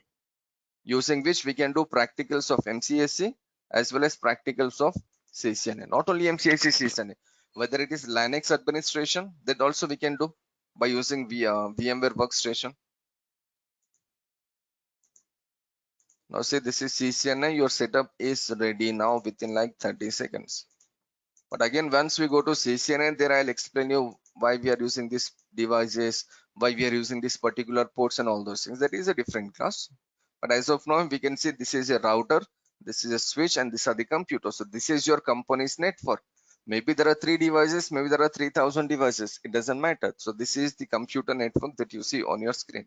using which we can do practicals of MCSE as well as practicals of CCNA. Not only MCSE, CCNA, whether it is Linux administration, that also we can do by using VMware Workstation. Now say this is CCNA, your setup is ready now within like 30 seconds. But again, once we go to CCNA, there I'll explain you why we are using these devices, why we are using this particular ports and all those things. That is a different class. But as of now, we can see this is a router, this is a switch, and these are the computers. So this is your company's network. Maybe there are 3 devices, maybe there are 3,000 devices. It doesn't matter. So this is the computer network that you see on your screen.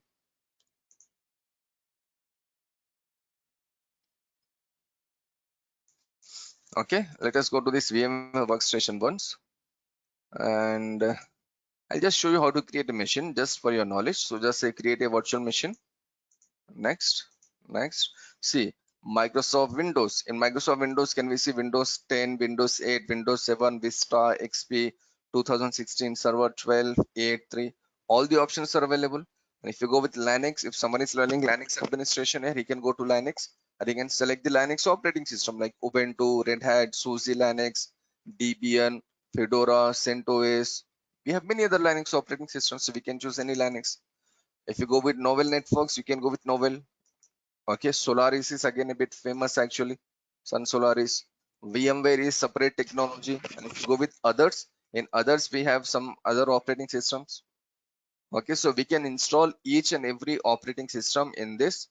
Okay, let us go to this VMware Workstation once. And I'll just show you how to create a machine just for your knowledge. So just say create a virtual machine. Next. See, Microsoft Windows. In Microsoft Windows, can we see Windows 10, Windows 8, Windows 7, Vista, XP, 2016, Server 12, 8, 3. All the options are available. And if you go with Linux, if someone is learning Linux administration here, he can go to Linux and he can select the Linux operating system like Ubuntu, Red Hat, SUSE Linux, Debian, Fedora, CentOS. We have many other Linux operating systems, so we can choose any Linux. If you go with Novell Networks, you can go with Novell. Okay, Solaris is again a bit famous actually. Sun Solaris. VMware is separate technology. And if you go with others, in others we have some other operating systems. Okay, so we can install each and every operating system in this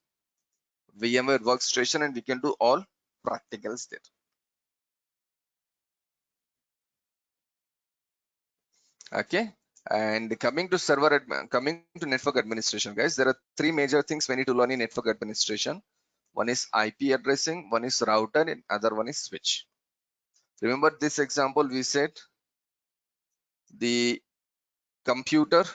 VMware Workstation, and we can do all practicals there. Okay, and coming to network administration, guys, there are 3 major things we need to learn in network administration. One is IP addressing, one is router, and other one is switch. Remember this example, we said the computer,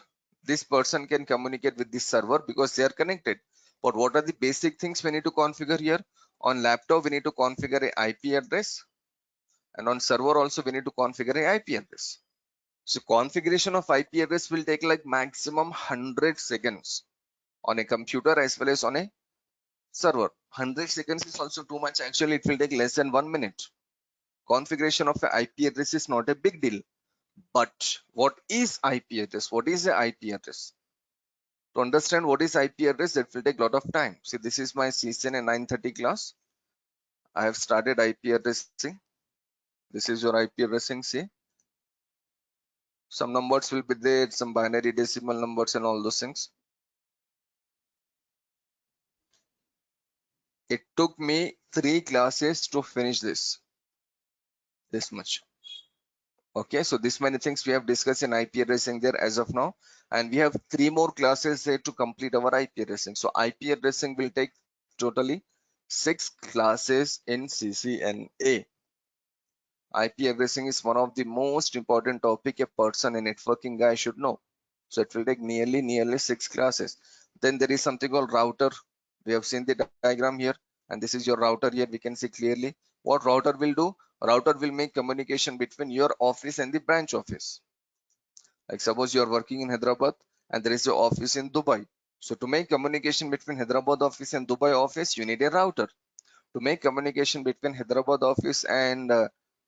this person can communicate with this server because they are connected. But what are the basic things we need to configure here? On laptop, we need to configure a IP address, and on server also we need to configure a IP address. So configuration of IP address will take like maximum 100 seconds on a computer as well as on a server. 100 seconds is also too much. Actually, it will take less than 1 minute. Configuration of an IP address is not a big deal. But what is IP address? What is the IP address? To understand what is IP address, that will take a lot of time. See, this is my CCNA 930 class. I have started IP addressing. This is your IP addressing. See, some numbers will be there, some binary decimal numbers and all those things. It took me 3 classes to finish this much. Okay, so this many things we have discussed in IP addressing there as of now, and we have 3 more classes there to complete our IP addressing. So IP addressing will take totally 6 classes in CCNA. IP addressing is one of the most important topic a person, a networking guy should know. So it will take nearly 6 classes. Then there is something called router. We have seen the diagram here, and this is your router here. We can see clearly what router will do. Router will make communication between your office and the branch office. Like suppose you are working in Hyderabad and there is your office in Dubai. So to make communication between Hyderabad office and Dubai office, you need a router. To make communication between Hyderabad office and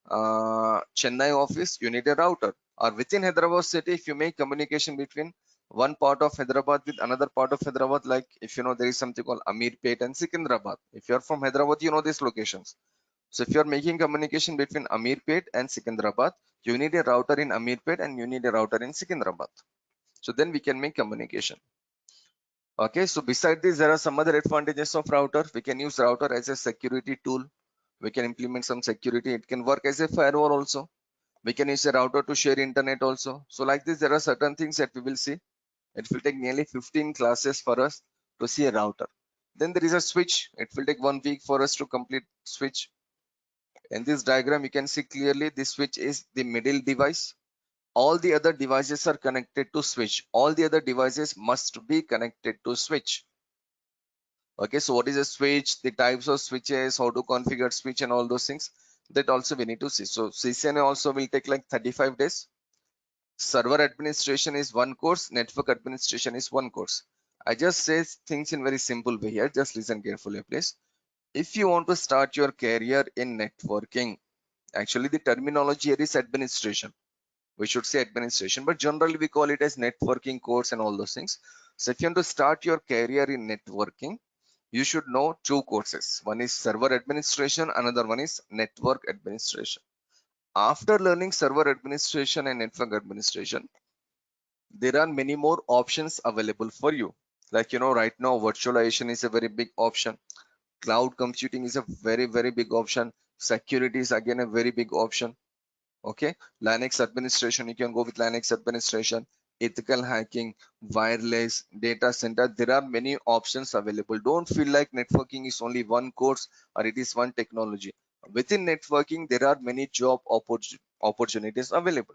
Chennai office, you need a router. Or within Hyderabad city, if you make communication between one part of Hyderabad with another part of Hyderabad, like if you know there is something called Amirpet and Secunderabad. If you are from Hyderabad, you know these locations. So if you are making communication between Amirpet and Secunderabad, you need a router in Amirpet and you need a router in Secunderabad. So then we can make communication. Okay, so beside this, there are some other advantages of router. We can use router as a security tool. We can implement some security. It can work as a firewall also. We can use a router to share internet also. So like this, there are certain things that we will see. It will take nearly 15 classes for us to see a router. Then there is a switch. It will take 1 week for us to complete switch. In this diagram, you can see clearly this switch is the middle device. All the other devices are connected to switch. All the other devices must be connected to switch. Okay, so what is a switch, the types of switches, how to configure switch and all those things, that also we need to see. So CCNA also will take like 35 days. Server administration is one course, network administration is one course. I just say things in very simple way here. Just listen carefully, please. If you want to start your career in networking, actually the terminology here is administration. We should say administration, but generally we call it as networking course and all those things. So if you want to start your career in networking, you should know 2 courses. One is server administration, another one is network administration. After learning server administration and network administration, there are many more options available for you. Like, you know, right now virtualization is a very big option. Cloud computing is a very big option. Security is again a very big option. Okay, Linux administration, you can go with Linux administration, ethical hacking, wireless, data center. There are many options available. Don't feel like networking is only one course or it is one technology. Within networking, there are many job opportunities available.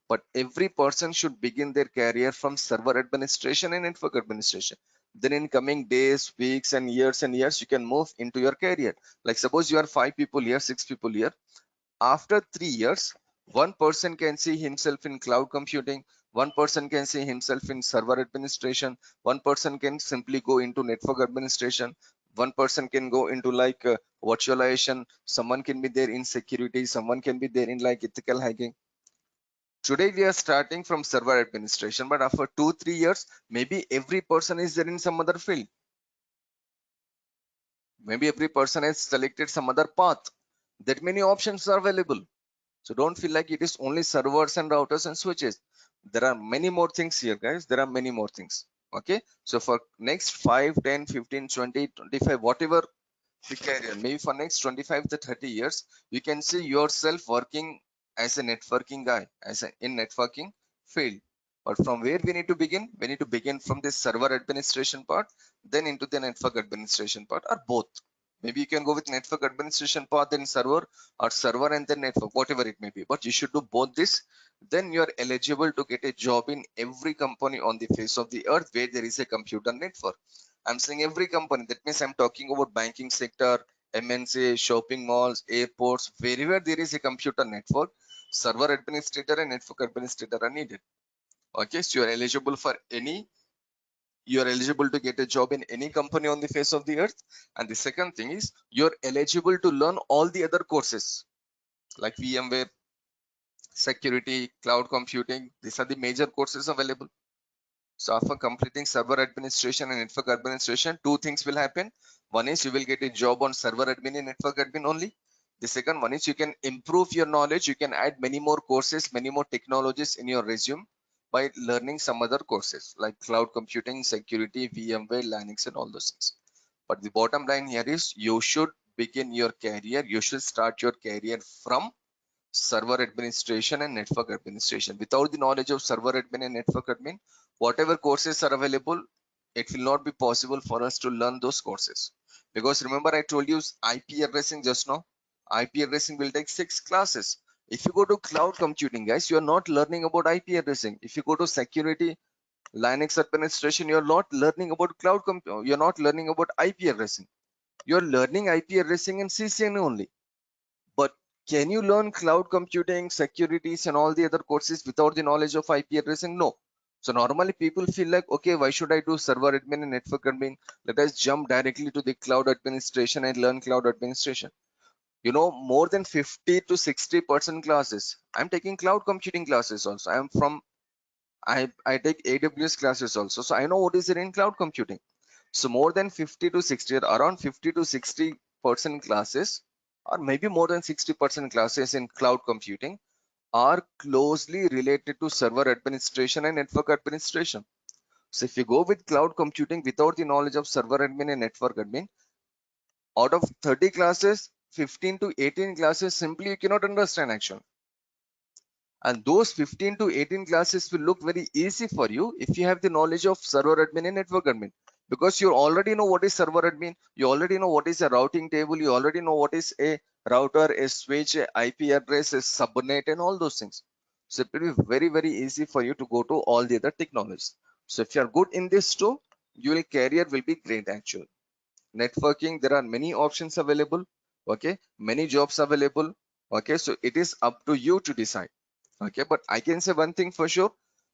But every person should begin their career from server administration and network administration. Then in coming days, weeks and years, you can move into your career. Like suppose you are 5 people here, 6 people here. After 3 years, one person can see himself in cloud computing, one person can see himself in server administration, one person can simply go into network administration, one person can go into like virtualization, someone can be there in security, someone can be there in like ethical hacking. Today we are starting from server administration, but after 2-3 years, maybe every person is there in some other field. Maybe every person has selected some other path. That many options are available. So don't feel like it is only servers and routers and switches. There are many more things here, guys. There are many more things. Okay. So for next 5, 10, 15, 20, 25, whatever the career, maybe for next 25 to 30 years, you can see yourself working as a networking guy, in networking field. But from where we need to begin? We need to begin from this server administration part, then into the network administration part, or both. Maybe you can go with network administration part, then server, or server and then network, whatever it may be. But you should do both this. Then you are eligible to get a job in every company on the face of the earth where there is a computer network. I'm saying every company. That means I'm talking about banking sector, MNC, shopping malls, airports, wherever there is a computer network, server administrator and network administrator are needed. Okay, so you are eligible for any, you are eligible to get a job in any company on the face of the earth. And the second thing is you're eligible to learn all the other courses. like VMware, security, cloud computing. These are the major courses available. So after completing server administration and network administration, two things will happen. One is you will get a job on server admin and network admin only. The second one is you can improve your knowledge. You can add many more courses, many more technologies in your resume by learning some other courses like cloud computing, security, VMware, Linux, and all those things. But the bottom line here is you should begin your career. You should start your career from server administration and network administration. Without the knowledge of server admin and network admin, whatever courses are available, it will not be possible for us to learn those courses. Because remember, I told you IP addressing just now. IP addressing will take 6 classes. If you go to cloud computing, guys, you are not learning about IP addressing. If you go to security, Linux administration, you're not learning about you're not learning about IP addressing. You're learning IP addressing and CCNA only. But can you learn cloud computing, securities, and all the other courses without the knowledge of IP addressing? No. So normally people feel like, okay, why should I do server admin and network admin? Let us jump directly to the cloud administration and learn cloud administration. You know, more than 50 to 60% classes. I'm taking cloud computing classes also. I take AWS classes also. So I know what is there in cloud computing. So more than 50 to 60, around 50 to 60% classes, or maybe more than 60% classes in cloud computing are closely related to server administration and network administration. So if you go with cloud computing without the knowledge of server admin and network admin, out of 30 classes, 15 to 18 classes simply you cannot understand actually. And those 15 to 18 classes will look very easy for you if you have the knowledge of server admin and network admin, because you already know what is server admin, you already know what is a routing table, you already know what is a router, a switch, a IP address, a subnet, and all those things. So it will be very, very easy for you to go to all the other technologies. So if you are good in this too, your career will be great actually. Networking, there are many options available. Okay, many jobs available. Okay, so it is up to you to decide. Okay, but I can say one thing for sure.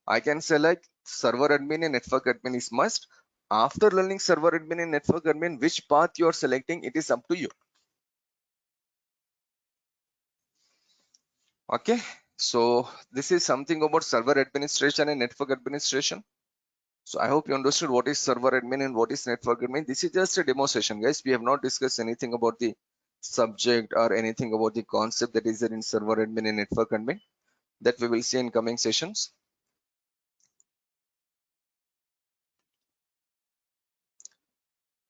I can say like server admin and network admin is must. After learning server admin and network admin, which path you are selecting, it is up to you. Okay, so this is something about server administration and network administration. So I hope you understood what is server admin and what is network admin. This is just a demo session, guys. We have not discussed anything about the subject or anything about the concept that is there in server admin and network admin. That we will see in coming sessions.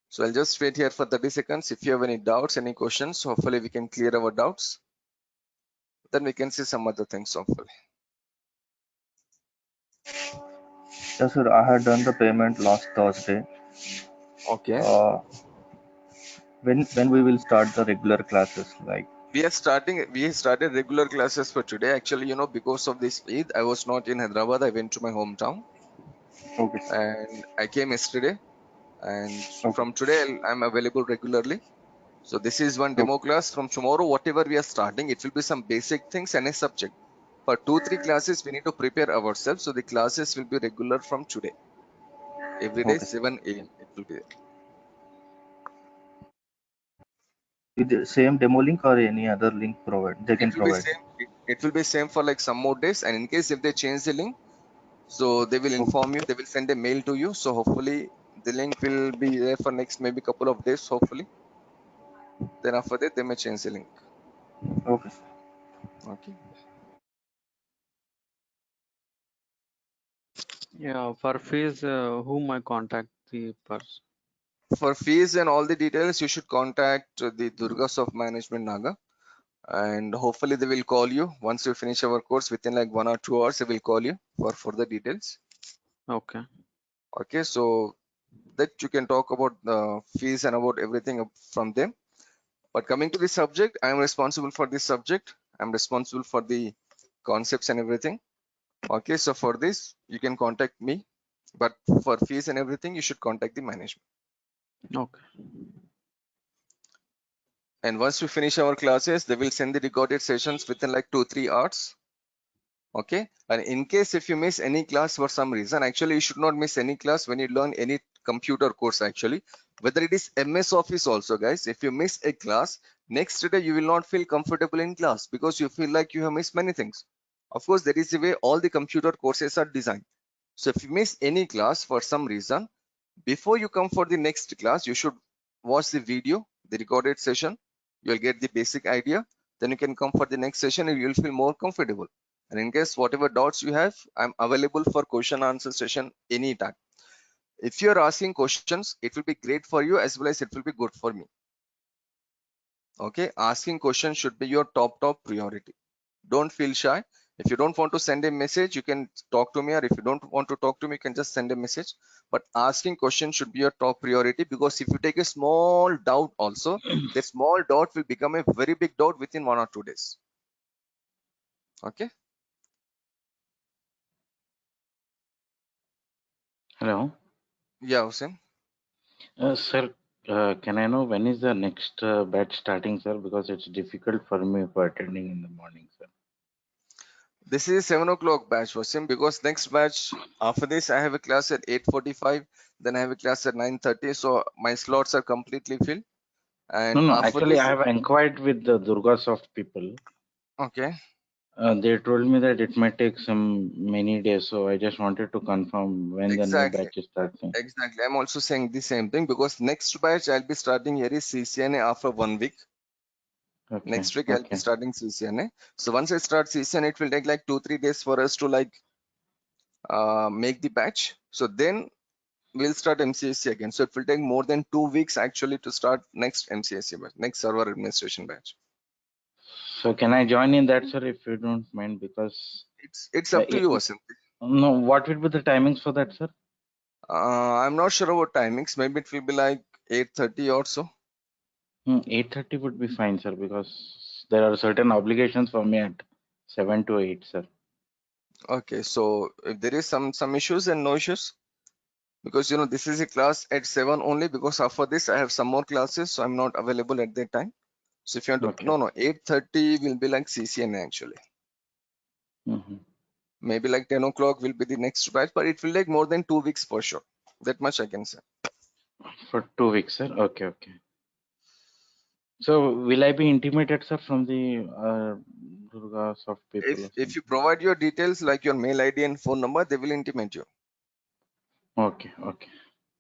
So I'll just wait here for 30 seconds. If you have any doubts, any questions, hopefully we can clear our doubts. Then we can see some other things, hopefully. Yes, sir. I had done the payment last Thursday. Okay. When we will start the regular classes, like? We started regular classes for today. Actually, you know, because of this Eid, I was not in Hyderabad. I went to my hometown. Okay. And I came yesterday. And Okay. from today, I'm available regularly. So this is one Okay. demo class. From tomorrow, whatever we are starting, it will be some basic things and a subject. For 2-3 classes, we need to prepare ourselves. So the classes will be regular from today. Every day, Okay. 7 a.m. it will be there. With the same demo link or any other link provide they It can will be provide? same. It will be same for like some more days. And in case if they change the link, so they will Okay. inform you. They will send a mail to you. So hopefully the link will be there for next maybe couple of days. Hopefully, then after that they may change the link. Okay. Okay. Yeah, for fees, whom I contact the person? For fees and all the details, you should contact the Durgas of Management Naga. And hopefully they will call you once you finish our course. Within like 1 or 2 hours they will call you for further details. Okay. Okay, so that you can talk about the fees and about everything from them. But coming to the subject, I am responsible for this subject. I'm responsible for the concepts and everything. Okay, so for this you can contact me, but for fees and everything you should contact the management. Okay. And once we finish our classes, they will send the recorded sessions within like 2-3 hours. Okay, and in case if you miss any class for some reason, actually you should not miss any class when you learn any computer course. Actually, whether it is MS Office also, guys, if you miss a class, Next day, you will not feel comfortable in class because you feel like you have missed many things. Of course, that is the way all the computer courses are designed. So if you miss any class for some reason, before you come for the next class, you should watch the video, the recorded session. You'll get the basic idea. Then you can come for the next session and you'll feel more comfortable. And in case whatever doubts you have, I'm available for question answer session anytime. If you're asking questions, it will be great for you as well as it will be good for me. Okay, asking questions should be your top priority. Don't feel shy. If you don't want to send a message, you can talk to me, or if you don't want to talk to me, you can just send a message. But asking questions should be your top priority, because if you take a small doubt also, the small doubt will become a very big doubt within 1 or 2 days. Okay. Hello. Yeah, Hussein. Sir, can I know when is the next batch starting, sir? Because it's difficult for me for attending in the morning, sir. This is a 7 o'clock batch, Hussein, because next batch after this I have a class at 8:45, then I have a class at 9:30, so my slots are completely filled. And No, after actually, this, I have inquired with the Durgasoft people. okay. They told me that it might take some many days, so I just wanted to confirm when the new Exactly. batch is starting. Exactly. I'm also saying the same thing, because next batch I'll be starting here is CCNA after 1 week. Okay, Next week I'll be okay, starting CCNA. So once I start CCNA, it will take like 2-3 days for us to like make the batch. So then we'll start MCSC again. So it will take more than 2 weeks actually to start next MCSC batch, next server administration batch. So can I join in that, sir, if you don't mind? Because It's up to you, Vasim. no, what will be the timings for that, sir? I'm not sure about timings. Maybe it will be like 8:30 or so. 8:30 would be fine, sir, because there are certain obligations for me at 7 to 8, sir. Okay, so if there is some issues and no issues, because you know this is a class at 7 only, because after this I have some more classes, so I'm not available at that time. So if you want to, Okay. no, 8:30 will be like CCNA actually. Mm-hmm. Maybe like 10 o'clock will be the next batch, but it will take more than 2 weeks for sure. That much I can say. For 2 weeks, sir. Okay, okay. So will I be intimated, sir, from the Durga Soft people or If you something? provide your details like your mail ID and phone number, they will intimate you. Okay, okay.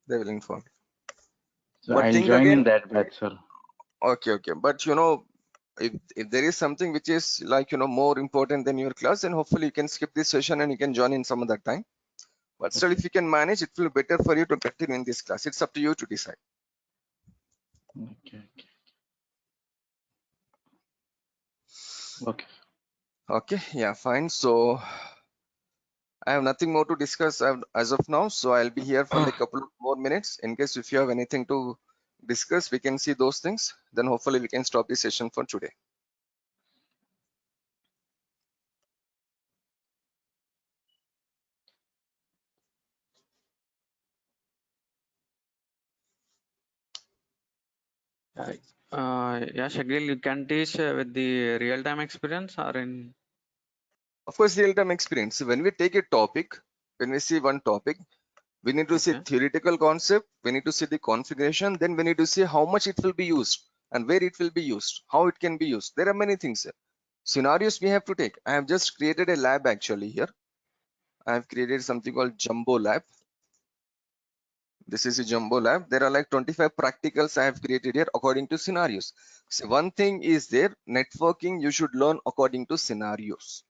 They will inform you. So But I'll think join again. in that batch, sir. Okay. But you know, if there is something which is like you know more important than your class, then hopefully you can skip this session and you can join in some other time. But still, Okay, if you can manage, it will be better for you to continue in this class. It's up to you to decide. okay, okay. Okay, yeah, fine. So I have nothing more to discuss as of now. So I'll be here for like a couple of more minutes. In case if you have anything to discuss, we can see those things. Then hopefully we can stop the session for today. Yeah, Shagil, you can teach with the real-time experience or in. Of course, real-time experience. When we take a topic, when we see one topic, we need to see Okay. theoretical concept, we need to see the configuration, then we need to see how much it will be used and where it will be used, how it can be used. There are many things here. Scenarios we have to take. I have just created a lab actually here. I have created something called Jumbo Lab. This is a Jumbo Lab. There are like 25 practicals I have created here according to scenarios. So one thing is there, networking you should learn according to scenarios,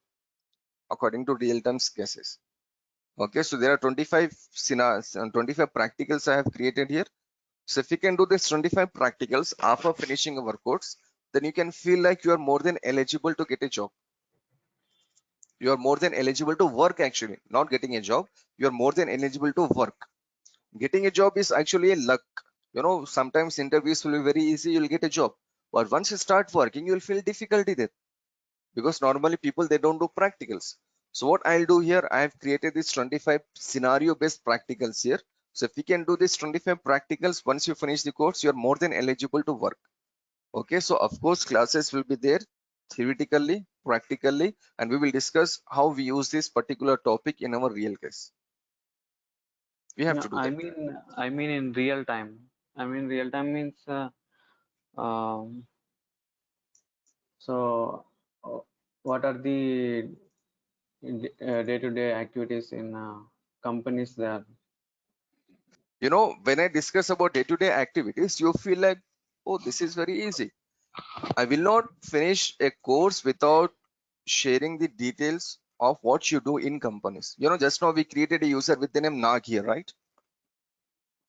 according to real-time cases. Okay, so there are 25 scenarios and 25 practicals I have created here. So if you can do this 25 practicals after finishing our course, then you can feel like you are more than eligible to get a job. You are more than eligible to work actually, not getting a job. You are more than eligible to work. Getting a job is actually a luck. You know, sometimes interviews will be very easy, you'll get a job. But once you start working, you'll feel difficulty there, because normally people they don't do practicals. So what I'll do here, I have created this 25 scenario based practicals here. So if we can do this 25 practicals, once you finish the course, you're more than eligible to work. Okay, so of course classes will be there theoretically, practically, and we will discuss how we use this particular topic in our real case. We have No, to do that. I mean in real time. I mean real time means um, So, what are the day-to-day activities in companies there? You know, when I discuss about day-to-day activities, you feel like, oh, this is very easy. I will not finish a course without sharing the details of what you do in companies. You know, just now we created a user with the name Nag here, right?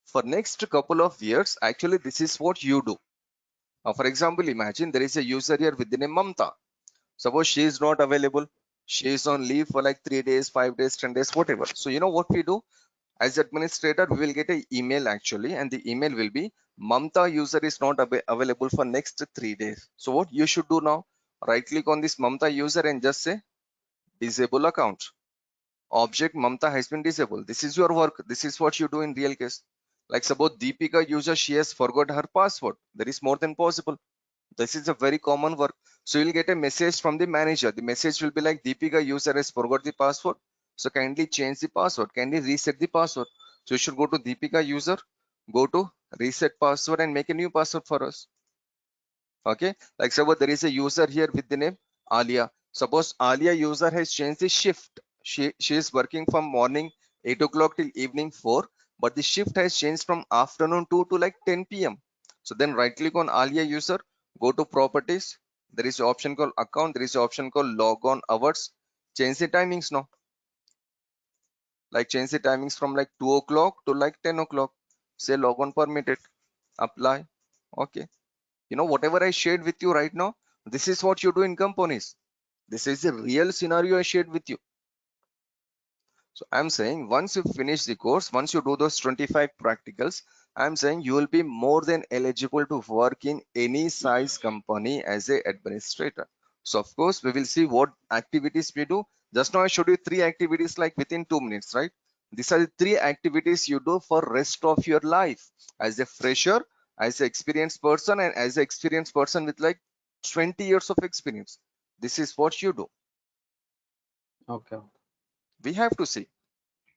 For next couple of years, actually, this is what you do. For example, imagine there is a user here with the name Mamta. Suppose she is not available. She is on leave for like 3 days, 5 days, 10 days, whatever. So you know what we do? As administrator, we will get an email actually, and the email will be Mamta user is not available for next 3 days. So what you should do now? Right click on this Mamta user and just say disable account. Object Mamta has been disabled. This is your work. This is what you do in real case. Like suppose Deepika user, she has forgot her password. That is more than possible. This is a very common work. So you'll get a message from the manager. The message will be like Deepika user has forgot the password. So kindly change the password. Kindly reset the password. So you should go to Deepika user, go to reset password and make a new password for us. Okay. Like suppose there is a user here with the name Alia. Suppose Alia user has changed the shift. She is working from morning 8 o'clock till evening 4, but the shift has changed from afternoon 2 to like 10 p.m. So then right click on Alia user, go to properties. There is an option called account. There is an option called log on hours. Change the timings now. Like change the timings from like 2 o'clock to like 10 o'clock. Say log on permitted. Apply. Okay. You know, whatever I shared with you right now, this is what you do in companies. This is the real scenario I shared with you. So I'm saying once you finish the course, once you do those 25 practicals, I'm saying you will be more than eligible to work in any size company as a administrator. So of course, we will see what activities we do. Just now I showed you 3 activities like within 2 minutes, right? These are the 3 activities you do for rest of your life as a fresher, as an experienced person, and as an experienced person with like 20 years of experience. This is what you do. Okay. We have to see.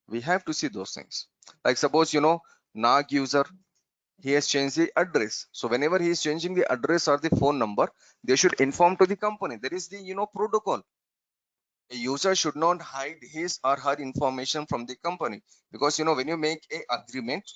We have to see those things. Like suppose, you know, Nag user, he has changed the address. So whenever he is changing the address or the phone number, they should inform to the company. There is the, you know, protocol. A user should not hide his or her information from the company, because you know, when you make a agreement,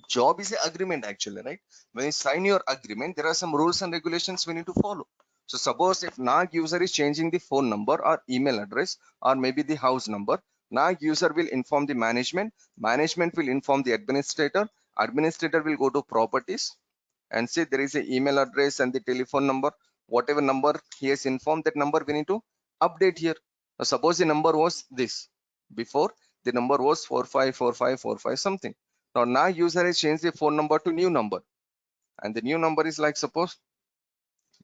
job is an agreement actually, right? When you sign your agreement, there are some rules and regulations we need to follow. So suppose if Nag user is changing the phone number or email address or maybe the house number, Nag user will inform the management will inform the administrator will go to properties and say there is an email address and the telephone number, whatever number he has informed, that number we need to update here. Now, suppose the number was this, before the number was 454545 something. Now user has changed the phone number to new number, and the new number is like suppose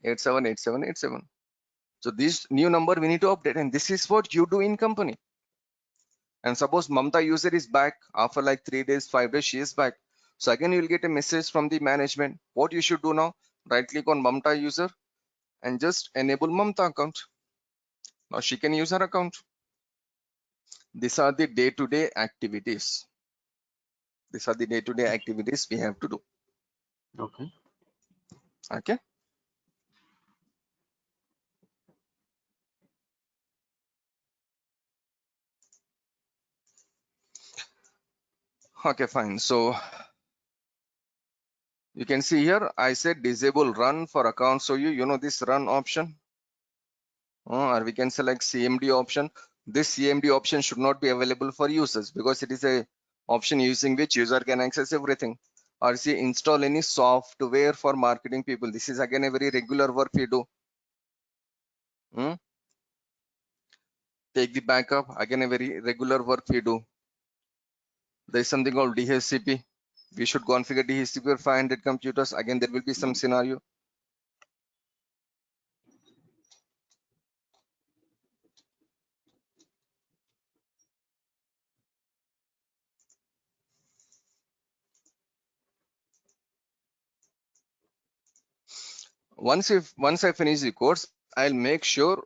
878787. So this new number we need to update, and this is what you do in company. And suppose Mamta user is back after like 3 days, 5 days, she is back. So again, you will get a message from the management. What you should do now, right click on Mamta user and just enable Mamta account. Now she can use her account. These are the day-to-day activities. These are the day-to-day activities we have to do. Okay. Okay. Okay, fine. So you can see here, I said disable run for account. So you know this run option, or we can select CMD option. This CMD option should not be available for users because it is a option using which user can access everything. Or see install any software for marketing people. This is again a very regular work we do. Take the backup, again a very regular work we do. There is something called DHCP. We should configure DHCP for 500 computers. Again, there will be some scenario. Once I finish the course, I'll make sure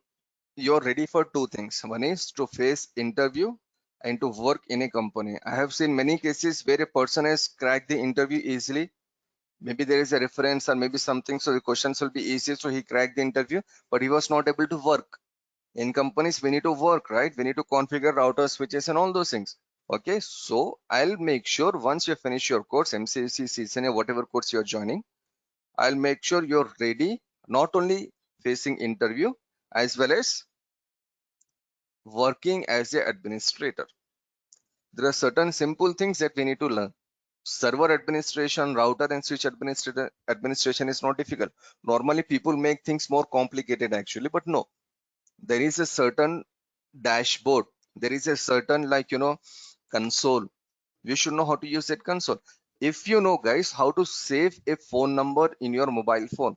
you're ready for 2 things. One is to face interview and to work in a company. I have seen many cases where a person has cracked the interview easily, Maybe there is a reference or maybe something, so the questions will be easy. So he cracked the interview, but he was not able to work. In companies, we need to work, right? We need to configure routers, switches, and all those things. Okay, so I'll make sure once you finish your course, MCC, CCNA, whatever course you're joining, I'll make sure you're ready, not only facing interview as well as working as an administrator. There are certain simple things that we need to learn. Server administration, router and switch administration is not difficult. Normally people make things more complicated actually, but no, there is a certain dashboard, there is a certain, like, console. You should know how to use that console. If you know, guys, how to save a phone number in your mobile phone,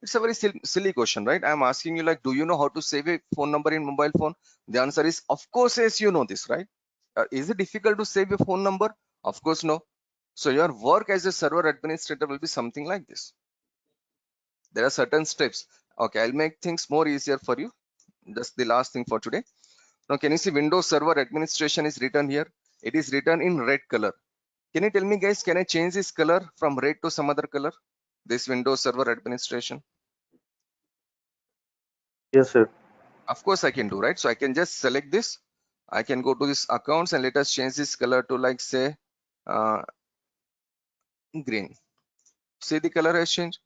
it's a very silly question, right? I'm asking you, like, do you know how to save a phone number in mobile phone? The answer is, of course, yes, you know this, right? Is it difficult to save a phone number? Of course, no. So your work as a server administrator will be something like this. There are certain steps. Okay, I'll make things more easier for you. Just the last thing for today. Now, can you see Windows Server Administration is written here? It is written in red color. Can you tell me, guys, can I change this color from red to some other color? This Windows Server Administration. Yes, sir. Of course I can do, right? So I can just select this. I can go to this accounts and let us change this color to, like, say, green. See, the color has changed.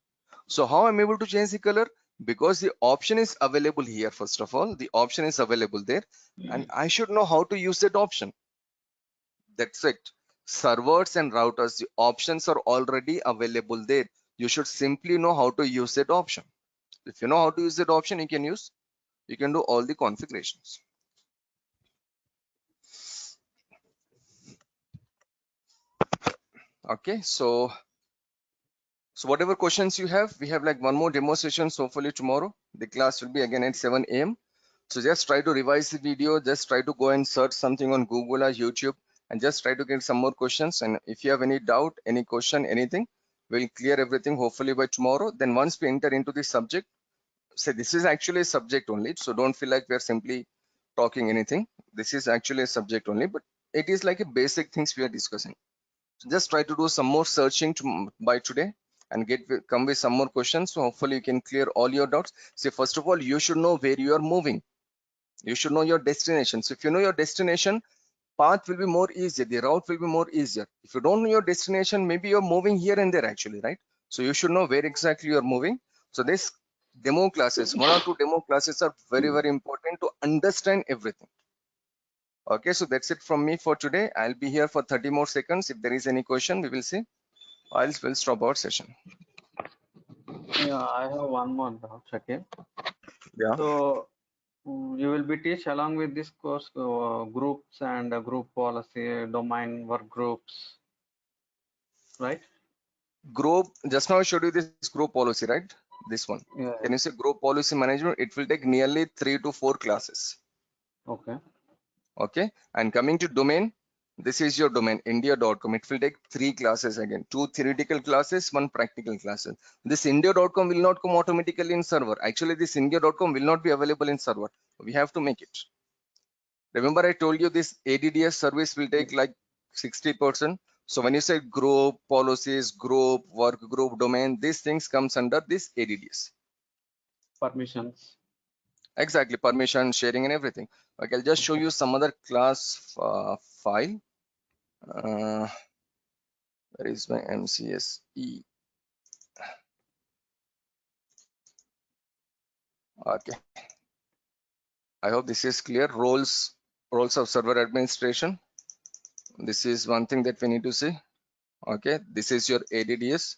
So how I'm able to change the color? Because the option is available here. First of all, the option is available there, and I should know how to use that option. That's it. Servers and routers, the options are already available there. You should simply know how to use that option. If you know how to use that option, you can do all the configurations. Okay, so whatever questions you have, we have like one more demo session. So hopefully tomorrow the class will be again at 7 a.m. So just try to revise the video, just try to go and search something on Google or YouTube, and just try to get some more questions. And if you have any doubt, any question, anything, we'll clear everything hopefully by tomorrow. Then once we enter into the subject, say this is actually a subject only, so don't feel like we're simply talking anything. This is actually a subject only, but it is like a basic things we are discussing. So just try to do some more searching by today and come with some more questions. So hopefully you can clear all your doubts. See, first of all, you should know where you are moving. You should know your destination. So if you know your destination, path will be more easier. The route will be more easier. If you don't know your destination, maybe you're moving here and there actually, right? So you should know where exactly you're moving. So this demo classes, 1 or 2 demo classes are very, very important to understand everything. Okay, so that's it from me for today. I'll be here for 30 more seconds. If there is any question, we will see. Else we'll stop our session. Yeah, I have one more doubt, Shakil. Yeah. So you will be teach along with this course groups and group policy, domain work groups, right? Group, just now I showed you this group policy, right? This one. Yeah. Can you say group policy management? It will take nearly 3 to 4 classes. Okay. Okay, and coming to domain, this is your domain, india.com. It will take 3 classes again, 2 theoretical classes, 1 practical classes. This india.com will not come automatically in server. Actually, this india.com will not be available in server. We have to make it. Remember I told you this ADDS service will take like 60%. So when you say group policies, group work group domain, these things comes under this ADDS. Permissions. Exactly, permission, sharing, and everything. Okay, I'll just show you some other class file. Where is my MCSE? Okay, I hope this is clear. Roles of server administration. This is one thing that we need to see. Okay, this is your ADDS.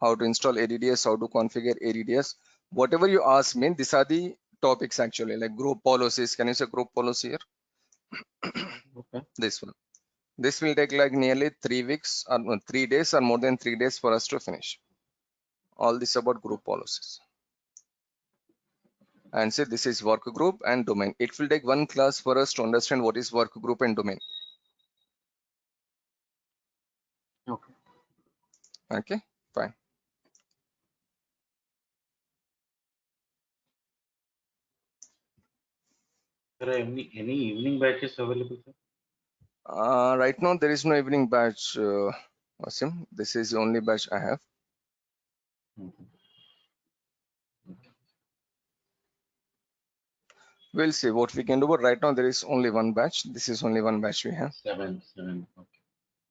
How to install ADDS, how to configure ADDS. Whatever you ask me, these are the topics actually, like group policies. Can you say group policy here? Okay. This one. This will take like nearly 3 weeks or 3 days or more than 3 days for us to finish. All this about group policies. And say this is work group and domain. It will take 1 class for us to understand what is work group and domain. Okay. Okay, fine. There are any evening batches available, sir? Right now there is no evening batch. Wasim, this is the only batch I have. Mhm. We'll see what we can do, but right now there is only one batch. This is only one batch we have. 7. Okay.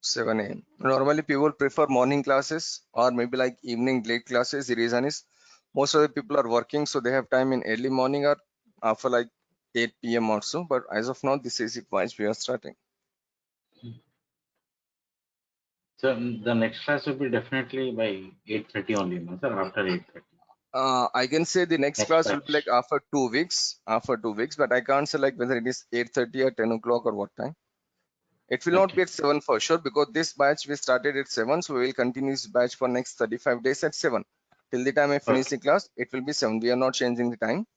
7 a.m. Normally people prefer morning classes or maybe like evening late classes. The reason is most of the people are working, so they have time in early morning or after like 8 p.m. also. But as of now, this is the batch we are starting. So the next class will be definitely by 8:30 only, no, sir? After 8:30. I can say the next Next class will be batch. like after 2 weeks, but I can't say like whether it is 8:30 or 10 o'clock or what time. It will not be Okay. at 7 for sure, because this batch we started at 7, so we will continue this batch for next 35 days at 7. Till the time I finish Okay. the class, it will be 7. We are not changing the time.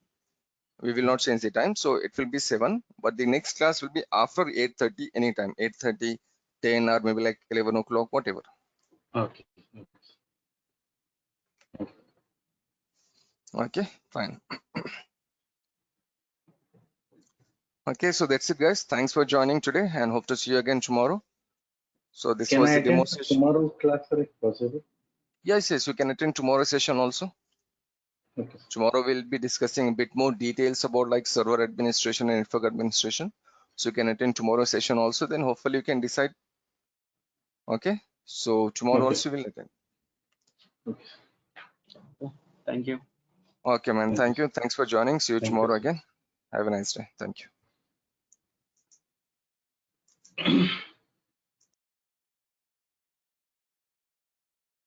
We will not change the time, so it will be 7. But the next class will be after 8:30 anytime, 8:30, 10, or maybe like 11 o'clock, whatever. Okay. Okay, fine. Okay, so that's it, guys. Thanks for joining today, and hope to see you again tomorrow. So this Can was I the demo attend session. tomorrow's class, sir, if possible? Yes, you can attend tomorrow's session also. Okay. Tomorrow we'll be discussing a bit more details about like server administration and network administration. So you can attend tomorrow's session also. Then hopefully you can decide. Okay. So tomorrow Okay. also we'll attend. Okay. Thank you. Okay, man. Thank you. Thank you. Thanks for joining. See you Thank you, tomorrow sir. again. Have a nice day. Thank you.